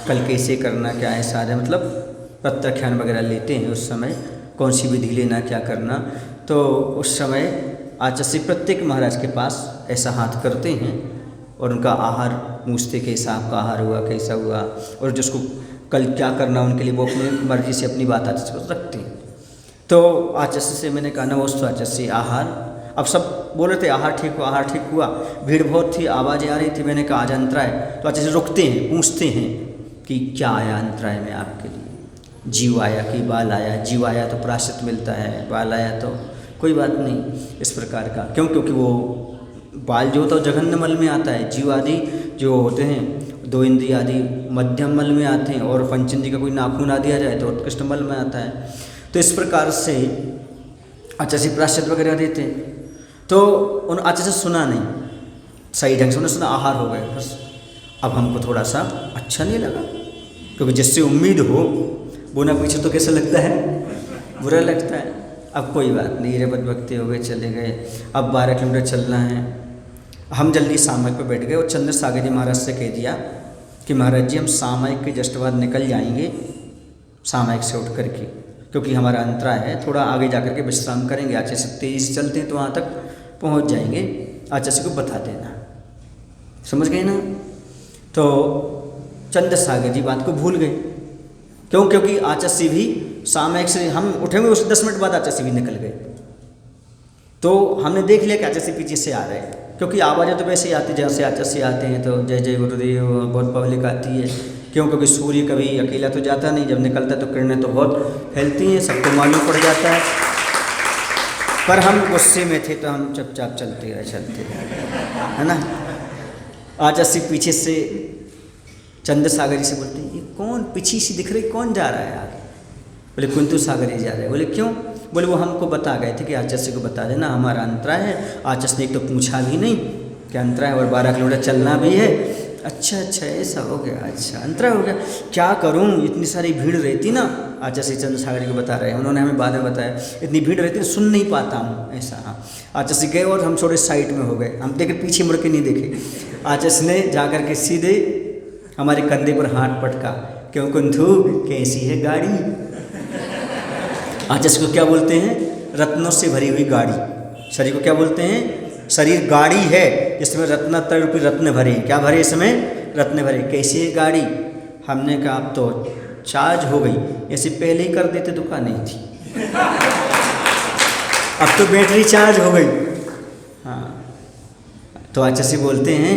कल कैसे करना, क्या है, सारे मतलब प्रत्याख्यान वगैरह लेते हैं, उस समय कौन सी विधि लेना, क्या करना, तो उस समय आचार्य प्रत्येक महाराज के पास ऐसा हाथ करते हैं और उनका आहार पूछते, कैसा आपका आहार हुआ, कैसा हुआ, और जिसको कल क्या करना उनके लिए वो अपनी मर्जी से अपनी बात आचार्य से रखते हैं। तो आचार्य से मैंने कहा नमस्ते आचार्य, आहार, अब सब बोल रहे थे आहार ठीक हुआ, आहार ठीक हुआ, भीड़ बहुत थी, आवाज़ें आ रही थी, मैंने कहा आज अंतराय, तो आचार्य रुकते हैं, पूछते हैं कि क्या आया अंतराय में आपके लिए, जीव आया कि बाल आया। जीव आया तो प्रायश्चित मिलता है, बाल आया तो कोई बात नहीं इस प्रकार का। क्यों? क्योंकि वो बाल जो होता है जघन्य मल में आता है, जीव आदि जो होते हैं 2 इंद्रिय आदि मध्यम मल में आते हैं, और पंचेंद्रिय का कोई नाखून आदि आ जाए तो उत्कृष्ट मल में आता है। तो इस प्रकार से आचार्य प्रायश्चित वगैरह देते हैं। तो उन आचार्य से सुना नहीं सही ढंग से, उन्होंने सुना आहार हो गए बस। अब हमको थोड़ा सा अच्छा नहीं लगा, क्योंकि जिससे उम्मीद हो वो ना पीछे तो कैसा लगता है, बुरा लगता है। अब कोई बात नहीं, रे बदभक्ति हो गए, चले गए। अब 12 किलोमीटर चलना है। हम जल्दी सामयिक पर बैठ गए और चंद्र सागर जी महाराज से कह दिया कि महाराज जी हम सामयिक के जस्ट बाद निकल जाएंगे, सामयिक से उठ करके, क्योंकि हमारा अंतराय है, थोड़ा आगे जा कर के विश्राम करेंगे। आचार्य से तेज़ चलते हैं तो वहाँ तक पहुँच जाएंगे, आचार्य को बता देना। समझ गए ना? तो चंद्र सागर जी बात को भूल गए। क्यों? क्योंकि आचार्य भी सामयिक से हम उठेंगे, उसके 10 मिनट बाद आचार्य भी निकल गए। तो हमने देख लिया कि आचार्य पीछे से आ रहे हैं, क्योंकि आवाज़ें तो वैसे ही आती, जहाँ से आचार्य आते हैं तो जय जय गुरुदेव बहुत पब्लिक आती है। क्यों? क्योंकि सूर्य कभी अकेला तो जाता नहीं, जब निकलता है तो किरणें तो बहुत फैलती हैं, सबको मालूम पड़ जाता है। पर हम गुस्से में थे तो हम चुपचाप चलते रहे, है ना। आचार्य पीछे से चंद्र सागर जी से बोलते हैं, ये कौन पीछे से दिख रही, कौन जा रहा है आगे? बोले कुंतु सागर जी जा रहे हैं। बोले क्यों? बोले वो हमको बता गए थे कि आचार्य को बता देना हमारा अंतराय है। आचार्य ने एक तो पूछा भी नहीं कि अंतराय और 12 किलोमीटर चलना भी है। अच्छा ऐसा हो गया, अच्छा अंतराय हो गया, क्या करूं, इतनी सारी भीड़ रहती ना। आचार्य चंद्र सागर जी को बता रहे हैं, उन्होंने हमें बाद में बताया इतनी भीड़ रहती है सुन नहीं पाता हूँ, ऐसा। हाँ, आचार्य गए और हम थोड़े साइड में हो गए, हम देखे पीछे मुड़ के नहीं देखे। आचार्य ने जाकर के सीधे हमारे कंधे पर हाथ पटका, क्यों कुंथू कैसी है गाड़ी। आचार्य को क्या बोलते हैं? रत्नों से भरी हुई गाड़ी। शरीर को क्या बोलते हैं? शरीर गाड़ी है जिसमें रत्नातर रूपी रत्न भरे। क्या भरे? इसमें रत्न भरे। कैसी है गाड़ी? हमने कहा अब तो चार्ज हो गई, ऐसे पहले ही कर देते दुकान नहीं थी। अब तो बैटरी चार्ज हो गई। हाँ, तो आचार्य बोलते हैं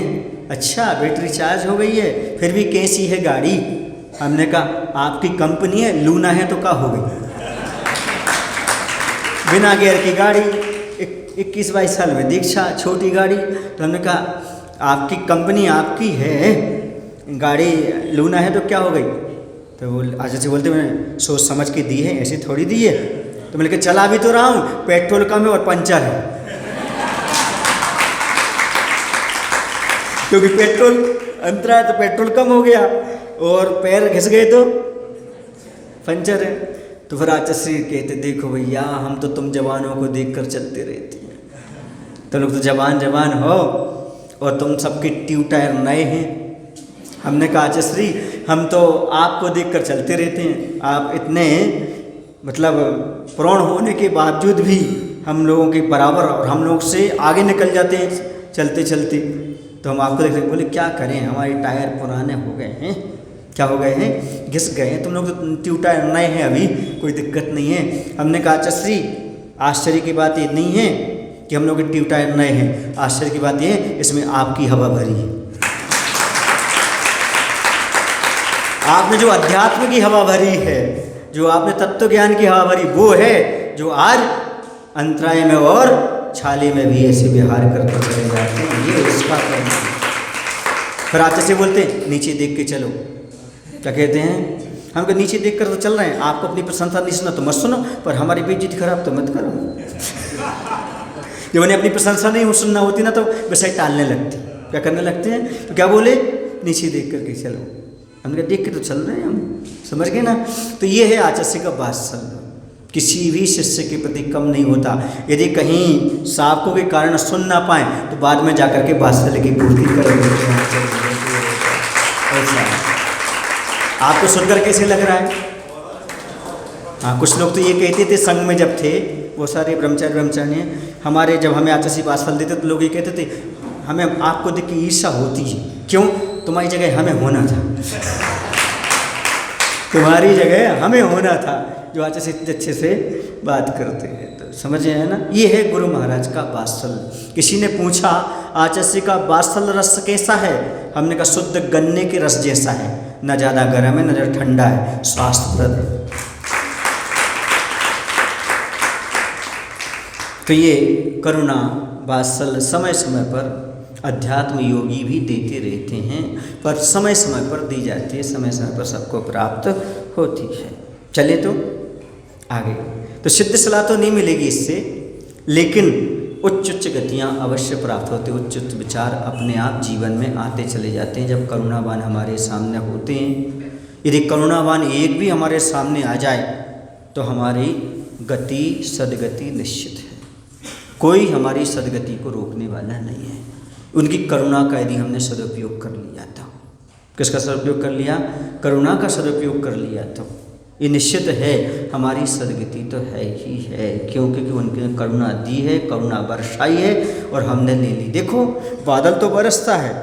अच्छा बैटरी चार्ज हो गई है, फिर भी कैसी है गाड़ी? हमने कहा आपकी कंपनी है, लूना है तो क्या हो गई, बिना गियर की गाड़ी, 21-22 साल में दीक्षा, छोटी गाड़ी। तो हमने कहा आपकी कंपनी आपकी है, गाड़ी लूना है तो क्या हो गई? तो वो आचार्य बोलते मैंने सोच समझ के दी है, ऐसी थोड़ी दी है। तो मैंने कहा चला भी तो रहा हूँ, पेट्रोल कम है और पंचर है। क्योंकि पेट्रोल अंतराय तो पेट्रोल कम हो गया और पैर घिस गए तो पंचर है। तो फिर आचार्य कहते देखो भैया हम तो तुम जवानों को देखकर चलते रहते हैं, तुम लोग तो जवान हो और तुम सबके ट्यूब टायर नए हैं। हमने कहा आचार्य हम तो आपको देखकर चलते रहते हैं, आप इतने मतलब प्रौढ़ होने के बावजूद भी हम लोगों के बराबर और हम लोग से आगे निकल जाते हैं चलते चलते। तो हम आपको देखते बोले क्या करें, हमारे टायर पुराने हो गए हैं। क्या हो गए हैं? घिस गए हैं। तुम लोग तो ट्यूब टायर नए हैं, अभी कोई दिक्कत नहीं है। हमने कहा आचार्य आश्चर्य की बात ये नहीं है कि हम लोग के ट्यूब टायर नए हैं, आश्चर्य की बात ये है इसमें आपकी हवा भरी है। आपने जो अध्यात्म की हवा भरी है, जो आपने तत्व ज्ञान की हवा भरी, वो है जो आज अंतराय में और छाले में भी ऐसे व्यवहार करते चले जाते हैं। ये उसका कर्म है। फिर आचार्य बोलते नीचे देख के चलो। क्या कहते हैं? हम तो नीचे देख कर तो चल रहे हैं, आपको अपनी प्रशंसा नहीं सुना तो मत सुनो, पर हमारी बेइज्जती खराब तो मत करो। जब उन्हें अपनी प्रशंसा नहीं सुनना होती ना तो विषय टालने लगती। क्या करने लगते हैं? तो क्या बोले? नीचे देख करके चलो। हमने कहा देख के तो चल रहे हैं हम, समझ गए ना। तो ये है आचार्य का वात्सल्य, किसी भी शिष्य के प्रति कम नहीं होता। यदि कहीं सावकों के कारण सुन ना पाए तो बाद में जाकर के वात्सल्य की पूर्ति करेंगे। ऐसा आपको सुनकर कैसे लग रहा है? हाँ, कुछ लोग तो ये कहते थे संघ में जब थे वो सारे ब्रह्मचारी हमारे, जब हमें आचार्य वात्सल्य देते तो लोग ये कहते थे हमें आपको देख के ईर्ष्या होती है। क्यों? तुम्हारी जगह हमें होना था। तुम्हारी जगह हमें होना था, जो आचार्य से इतने अच्छे से बात करते हैं। तो समझे है ना, ये है गुरु महाराज का वात्सल्य। किसी ने पूछा आचार्य का वात्सल्य रस कैसा है? हमने कहा शुद्ध गन्ने के रस जैसा है। न ज़्यादा गर्म है न ज़्यादा ठंडा है, स्वास्थ्यप्रद है। तो ये करुणा वात्सल्य समय समय पर अध्यात्म योगी भी देते रहते हैं, पर समय समय पर दी जाती है, समय समय पर सबको प्राप्त होती है। चले तो आगे, तो सिद्ध सलाह तो नहीं मिलेगी इससे, लेकिन उच्च उच्च गतियाँ अवश्य प्राप्त होती, उच्च उच्च विचार अपने आप जीवन में आते चले जाते हैं जब करुणावान हमारे सामने होते हैं। यदि करुणावान एक भी हमारे सामने आ जाए तो हमारी गति सदगति निश्चित है, कोई हमारी सदगति को रोकने वाला नहीं है। उनकी करुणा का यदि हमने सदुपयोग कर लिया तो, किसका सदुपयोग कर लिया? करुणा का सदुपयोग कर लिया तो ये निश्चित है हमारी सदगति तो है ही है, क्योंकि उनने करुणा दी है, करुणा बरसाई है और हमने ले ली। देखो बादल तो बरसता है,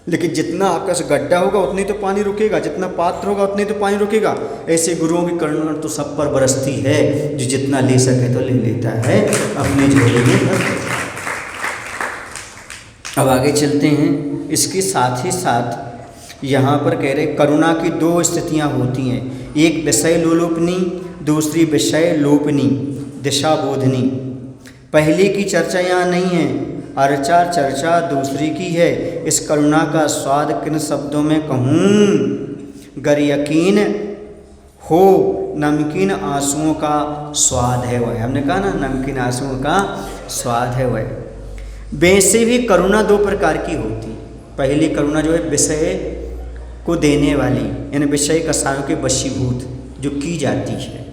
लेकिन जितना आकाश गड्ढा होगा उतनी तो पानी रुकेगा, जितना पात्र होगा उतनी तो पानी रुकेगा। ऐसे गुरुओं की करुणा तो सब पर बरसती है, जो जितना ले सके तो ले लेता है अपने झोले में भर। अब आगे चलते हैं। इसके साथ ही साथ यहाँ पर कह रहे करुणा की दो स्थितियाँ होती हैं, एक विषय लोलुपनी, दूसरी विषय लोपनी दिशा बोधनी। पहली की चर्चा यहाँ नहीं है, अर्चा चर्चा दूसरी की है। इस करुणा का स्वाद किन शब्दों में कहूँ? गर यकीन हो नमकीन आंसुओं का स्वाद है वह। हमने कहा ना नमकीन आंसुओं का स्वाद है वह। वैसे भी करुणा दो प्रकार की होती। पहली करुणा जो है विषय को देने वाली, यानी विषय कसायों के वशीभूत जो की जाती है,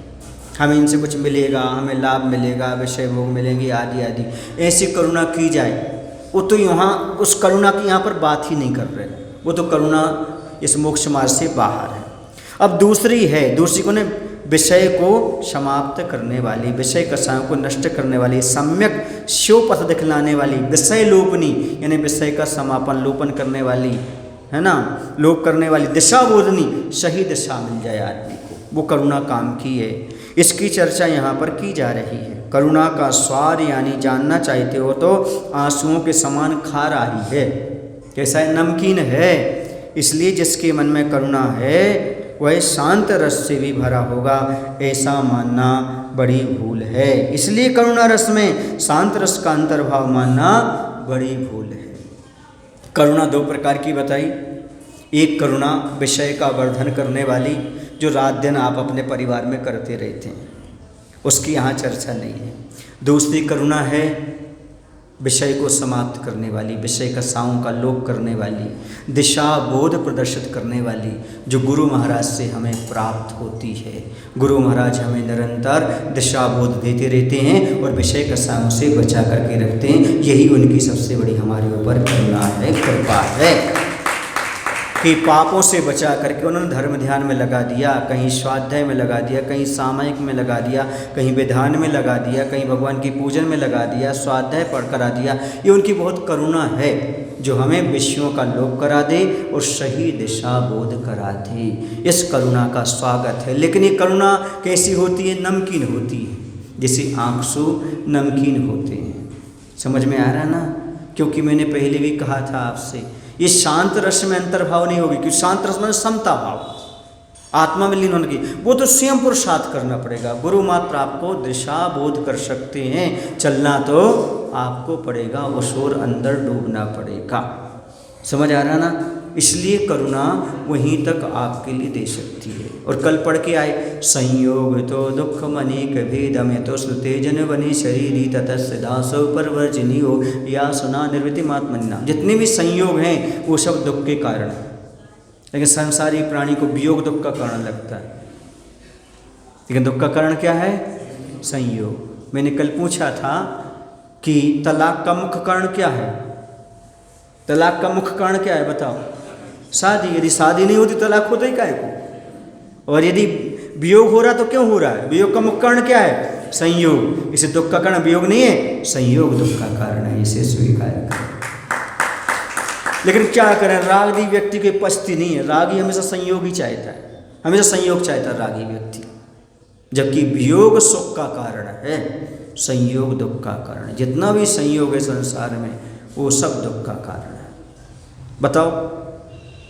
हमें इनसे कुछ मिलेगा, हमें लाभ मिलेगा, विषय भोग मिलेंगे आदि आदि, ऐसी करुणा की जाए। वो तो यहाँ उस करुणा की यहाँ पर बात ही नहीं कर रहे, वो तो करुणा इस मोक्ष मार्ग से बाहर है। अब दूसरी को ने विषय को समाप्त करने वाली, विषय कसायों को नष्ट करने वाली, सम्यक शिव पथ दिखलाने वाली, विषय लोपनी यानी विषय का समापन लोपन करने वाली, है ना, लोप करने वाली, दिशा बोधनी सही दिशा मिल जाए आदमी को, वो करुणा काम की है। इसकी चर्चा यहाँ पर की जा रही है। करुणा का स्वाद यानी जानना चाहते हो तो आंसुओं के समान खा रही है, कैसा है? नमकीन है। इसलिए जिसके मन में करुणा है वह शांत रस से भी भरा होगा, ऐसा मानना बड़ी भूल है। इसलिए करुणा रस में शांत रस का अंतर्भाव मानना बड़ी भूल है। करुणा दो प्रकार की बताई। एक करुणा विषय का वर्धन करने वाली, जो रात दिन आप अपने परिवार में करते रहते हैं, उसकी यहाँ चर्चा नहीं है। दूसरी करुणा है विषय को समाप्त करने वाली, विषय कसाओं का लोप करने वाली, दिशा बोध प्रदर्शित करने वाली, जो गुरु महाराज से हमें प्राप्त होती है। गुरु महाराज हमें निरंतर दिशा बोध देते रहते हैं और विषय कसाओं से बचा करके रखते हैं। यही उनकी सबसे बड़ी हमारे ऊपर करुणा है, कृपा है कि पापों से बचा करके उन्होंने धर्म ध्यान में लगा दिया, कहीं स्वाध्याय में लगा दिया, कहीं सामयिक में लगा दिया, कहीं विधान में लगा दिया, कहीं भगवान की पूजन में लगा दिया, स्वाध्याय पढ़ करा दिया। ये उनकी बहुत करुणा है, जो हमें विषयों का लोप करा दे और सही दिशा बोध करा दे। इस करुणा का स्वागत है। लेकिन ये करुणा कैसी होती है? नमकीन होती है, जैसे आंसू नमकीन होते हैं। समझ में आ रहा ना? क्योंकि मैंने पहले भी कहा था आपसे, ये शांत रस में अंतर्भाव नहीं होगी, क्योंकि शांत रस में समता भाव, आत्मा में लीन होने की, वो तो स्वयं पुरुषार्थ करना पड़ेगा। गुरु मात्र आपको दिशा बोध कर सकते हैं, चलना तो आपको पड़ेगा, उस ओर अंदर डूबना पड़ेगा। समझ आ रहा ना? इसलिए करुणा वहीं तक आपके लिए दे सकती है। और कल पढ़ के आए, संयोग तो दुख मनीक भेद में तो श्रुतेजन बनी शरीरी ततस्य दासो परवर्जनी हो या सुना निर्वृति मात्मन्ना। जितने भी संयोग हैं वो सब दुख के कारण हैं, लेकिन संसारी प्राणी को वियोग दुख का कारण लगता है, लेकिन दुख का कारण क्या है? संयोग। मैंने कल पूछा था कि तलाक का मुख्य कारण क्या है? तलाक का मुख्य कारण क्या है बताओ? शादी। यदि शादी नहीं होती तलाक होता ही काहे को? और यदि वियोग हो रहा तो क्यों हो रहा है? वियोग का मुख्य कारण क्या है? संयोग। इसे दुख का कारण वियोग नहीं है, संयोग दुख का कारण है, इसे स्वीकार करें। लेकिन क्या करें, रागी व्यक्ति की पछती नहीं है। रागी हमेशा संयोग ही चाहता है, हमेशा संयोग चाहता है रागी व्यक्ति, जबकि वियोग सुख का कारण है, संयोग दुख का कारण है। जितना भी संयोग है संसार में वो सब दुख का कारण है। बताओ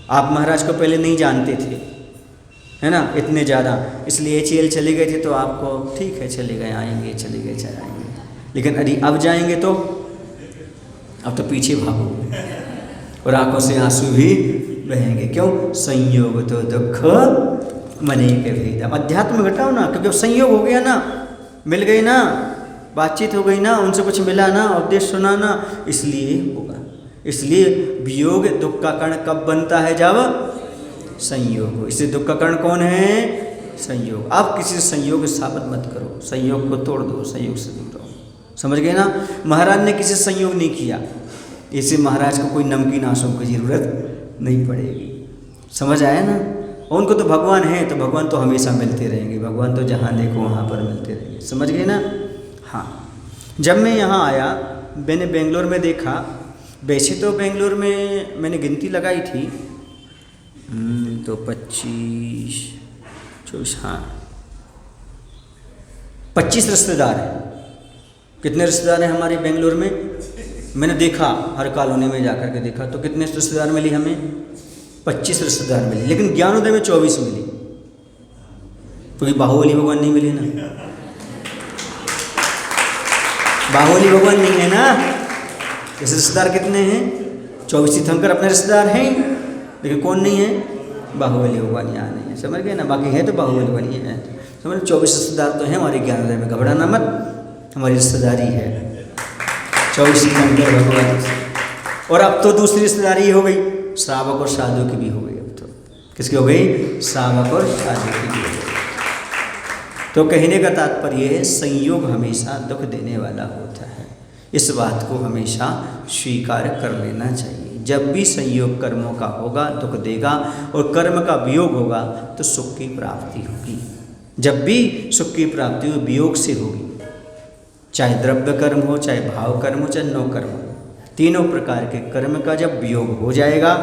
आप महाराज को पहले नहीं जानते थे, है ना, इतने ज़्यादा, इसलिए HAL चले गए थे तो आपको ठीक है चले गए आएंगे, चले गए चले आएंगे, लेकिन अरे अब जाएंगे तो अब तो पीछे भागोगे और आंखों से आंसू भी बहेंगे। क्यों? संयोग तो दुख मने के भेद। अध्यात्म में घटाओ ना, क्योंकि अब संयोग हो गया ना, मिल गई ना, बातचीत हो गई ना, उनसे कुछ मिला ना, उपदेश सुना ना, इसलिए होगा। इसलिए वियोग दुख का कारण कब बनता है? जब संयोग हो। इसलिए दुख का कारण कौन है? संयोग। आप किसी से संयोग स्थापित मत करो, संयोग को तोड़ दो, संयोग से दूर रहो। समझ गए ना? महाराज ने किसी से संयोग नहीं किया, इससे महाराज को कोई नमकीन आंसू की जरूरत नहीं पड़ेगी। समझ आया ना? और उनको तो भगवान है, तो भगवान तो हमेशा मिलते रहेंगे, भगवान तो जहाँ देखो वहाँ पर मिलते रहेंगे। समझ गए ना? हाँ। जब मैं यहाँ आया, मैंने बेंगलोर में देखा, वैसे तो बेंगलोर में मैंने गिनती लगाई थी तो 25 24, हाँ 25 रिश्तेदार हैं। कितने रिश्तेदार हैं हमारे बेंगलोर में? मैंने देखा, हर कॉलोनी में जाकर के देखा तो कितने रिश्तेदार मिली हमें? 25 रिश्तेदार मिली, लेकिन ज्ञानोदय में 24 मिली, क्योंकि बाहुबली भगवान नहीं मिले ना। बाहुबली भगवान नहीं है ना, ऐसे रिश्तेदार कितने हैं? 24। तीर्थंकर अपने रिश्तेदार हैं, लेकिन कौन नहीं है? बाहुबली भगवान यहाँ नहीं है। समझ गए ना? बाकी है तो बाहुबली भगवान ही है। समझ, 24 रिश्तेदार तो हैं हमारे ज्ञानोदय में, घबराना मत, हमारी रिश्तेदारी है 24 तीर्थंकर भगवान। और अब तो दूसरी रिश्तेदारी हो गई, श्रावक और साधु की भी हो गई। अब तो किसकी हो गई? श्रावक और साधु की भी हो गई। तो कहने का तात्पर्य है, संयोग हमेशा दुख देने वाला होता है, इस बात को हमेशा स्वीकार कर लेना चाहिए। जब भी संयोग कर्मों का होगा दुख देगा, और कर्म का वियोग होगा तो सुख की प्राप्ति होगी। जब भी सुख की प्राप्ति हो वियोग से होगी, चाहे द्रव्य कर्म हो, चाहे भाव कर्म हो, चाहे नो कर्म हो, तीनों प्रकार के कर्म का जब वियोग हो जाएगा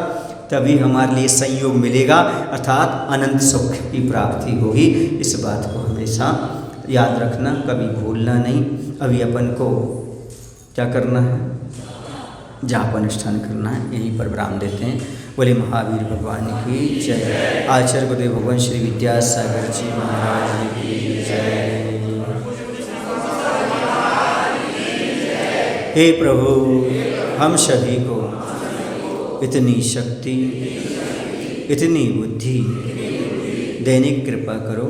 तभी हमारे लिए संयोग मिलेगा, अर्थात अनंत सुख की प्राप्ति होगी। इस बात को हमेशा याद रखना, कभी भूलना नहीं। अभी अपन को क्या करना है? जाप अनुष्ठान करना है, यहीं पर विराम देते हैं। बोले महावीर भगवान की जय। आचार्य गुरुदेव भगवान श्री विद्यासागर जी महाराज की जय। हे प्रभु, हम सभी को इतनी शक्ति, इतनी बुद्धि देने की कृपा करो,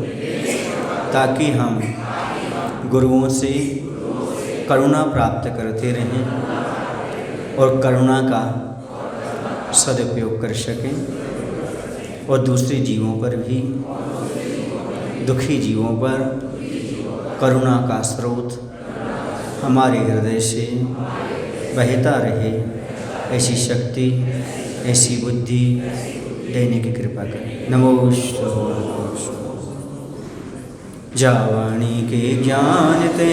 ताकि हम गुरुओं से करुणा प्राप्त करते रहें और करुणा का सदुपयोग कर सकें, और दूसरे जीवों पर भी, दुखी जीवों पर करुणा का स्रोत हमारे हृदय से बहता रहे, ऐसी शक्ति, ऐसी बुद्धि देने की कृपा करें। नमोस्तुते। जावाणी के ज्ञान ते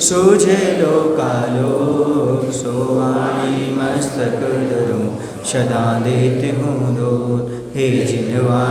सूझे लोकालोक, सोवाणी मस्तक धरो सदा देते हूँ दो। हे जिनवा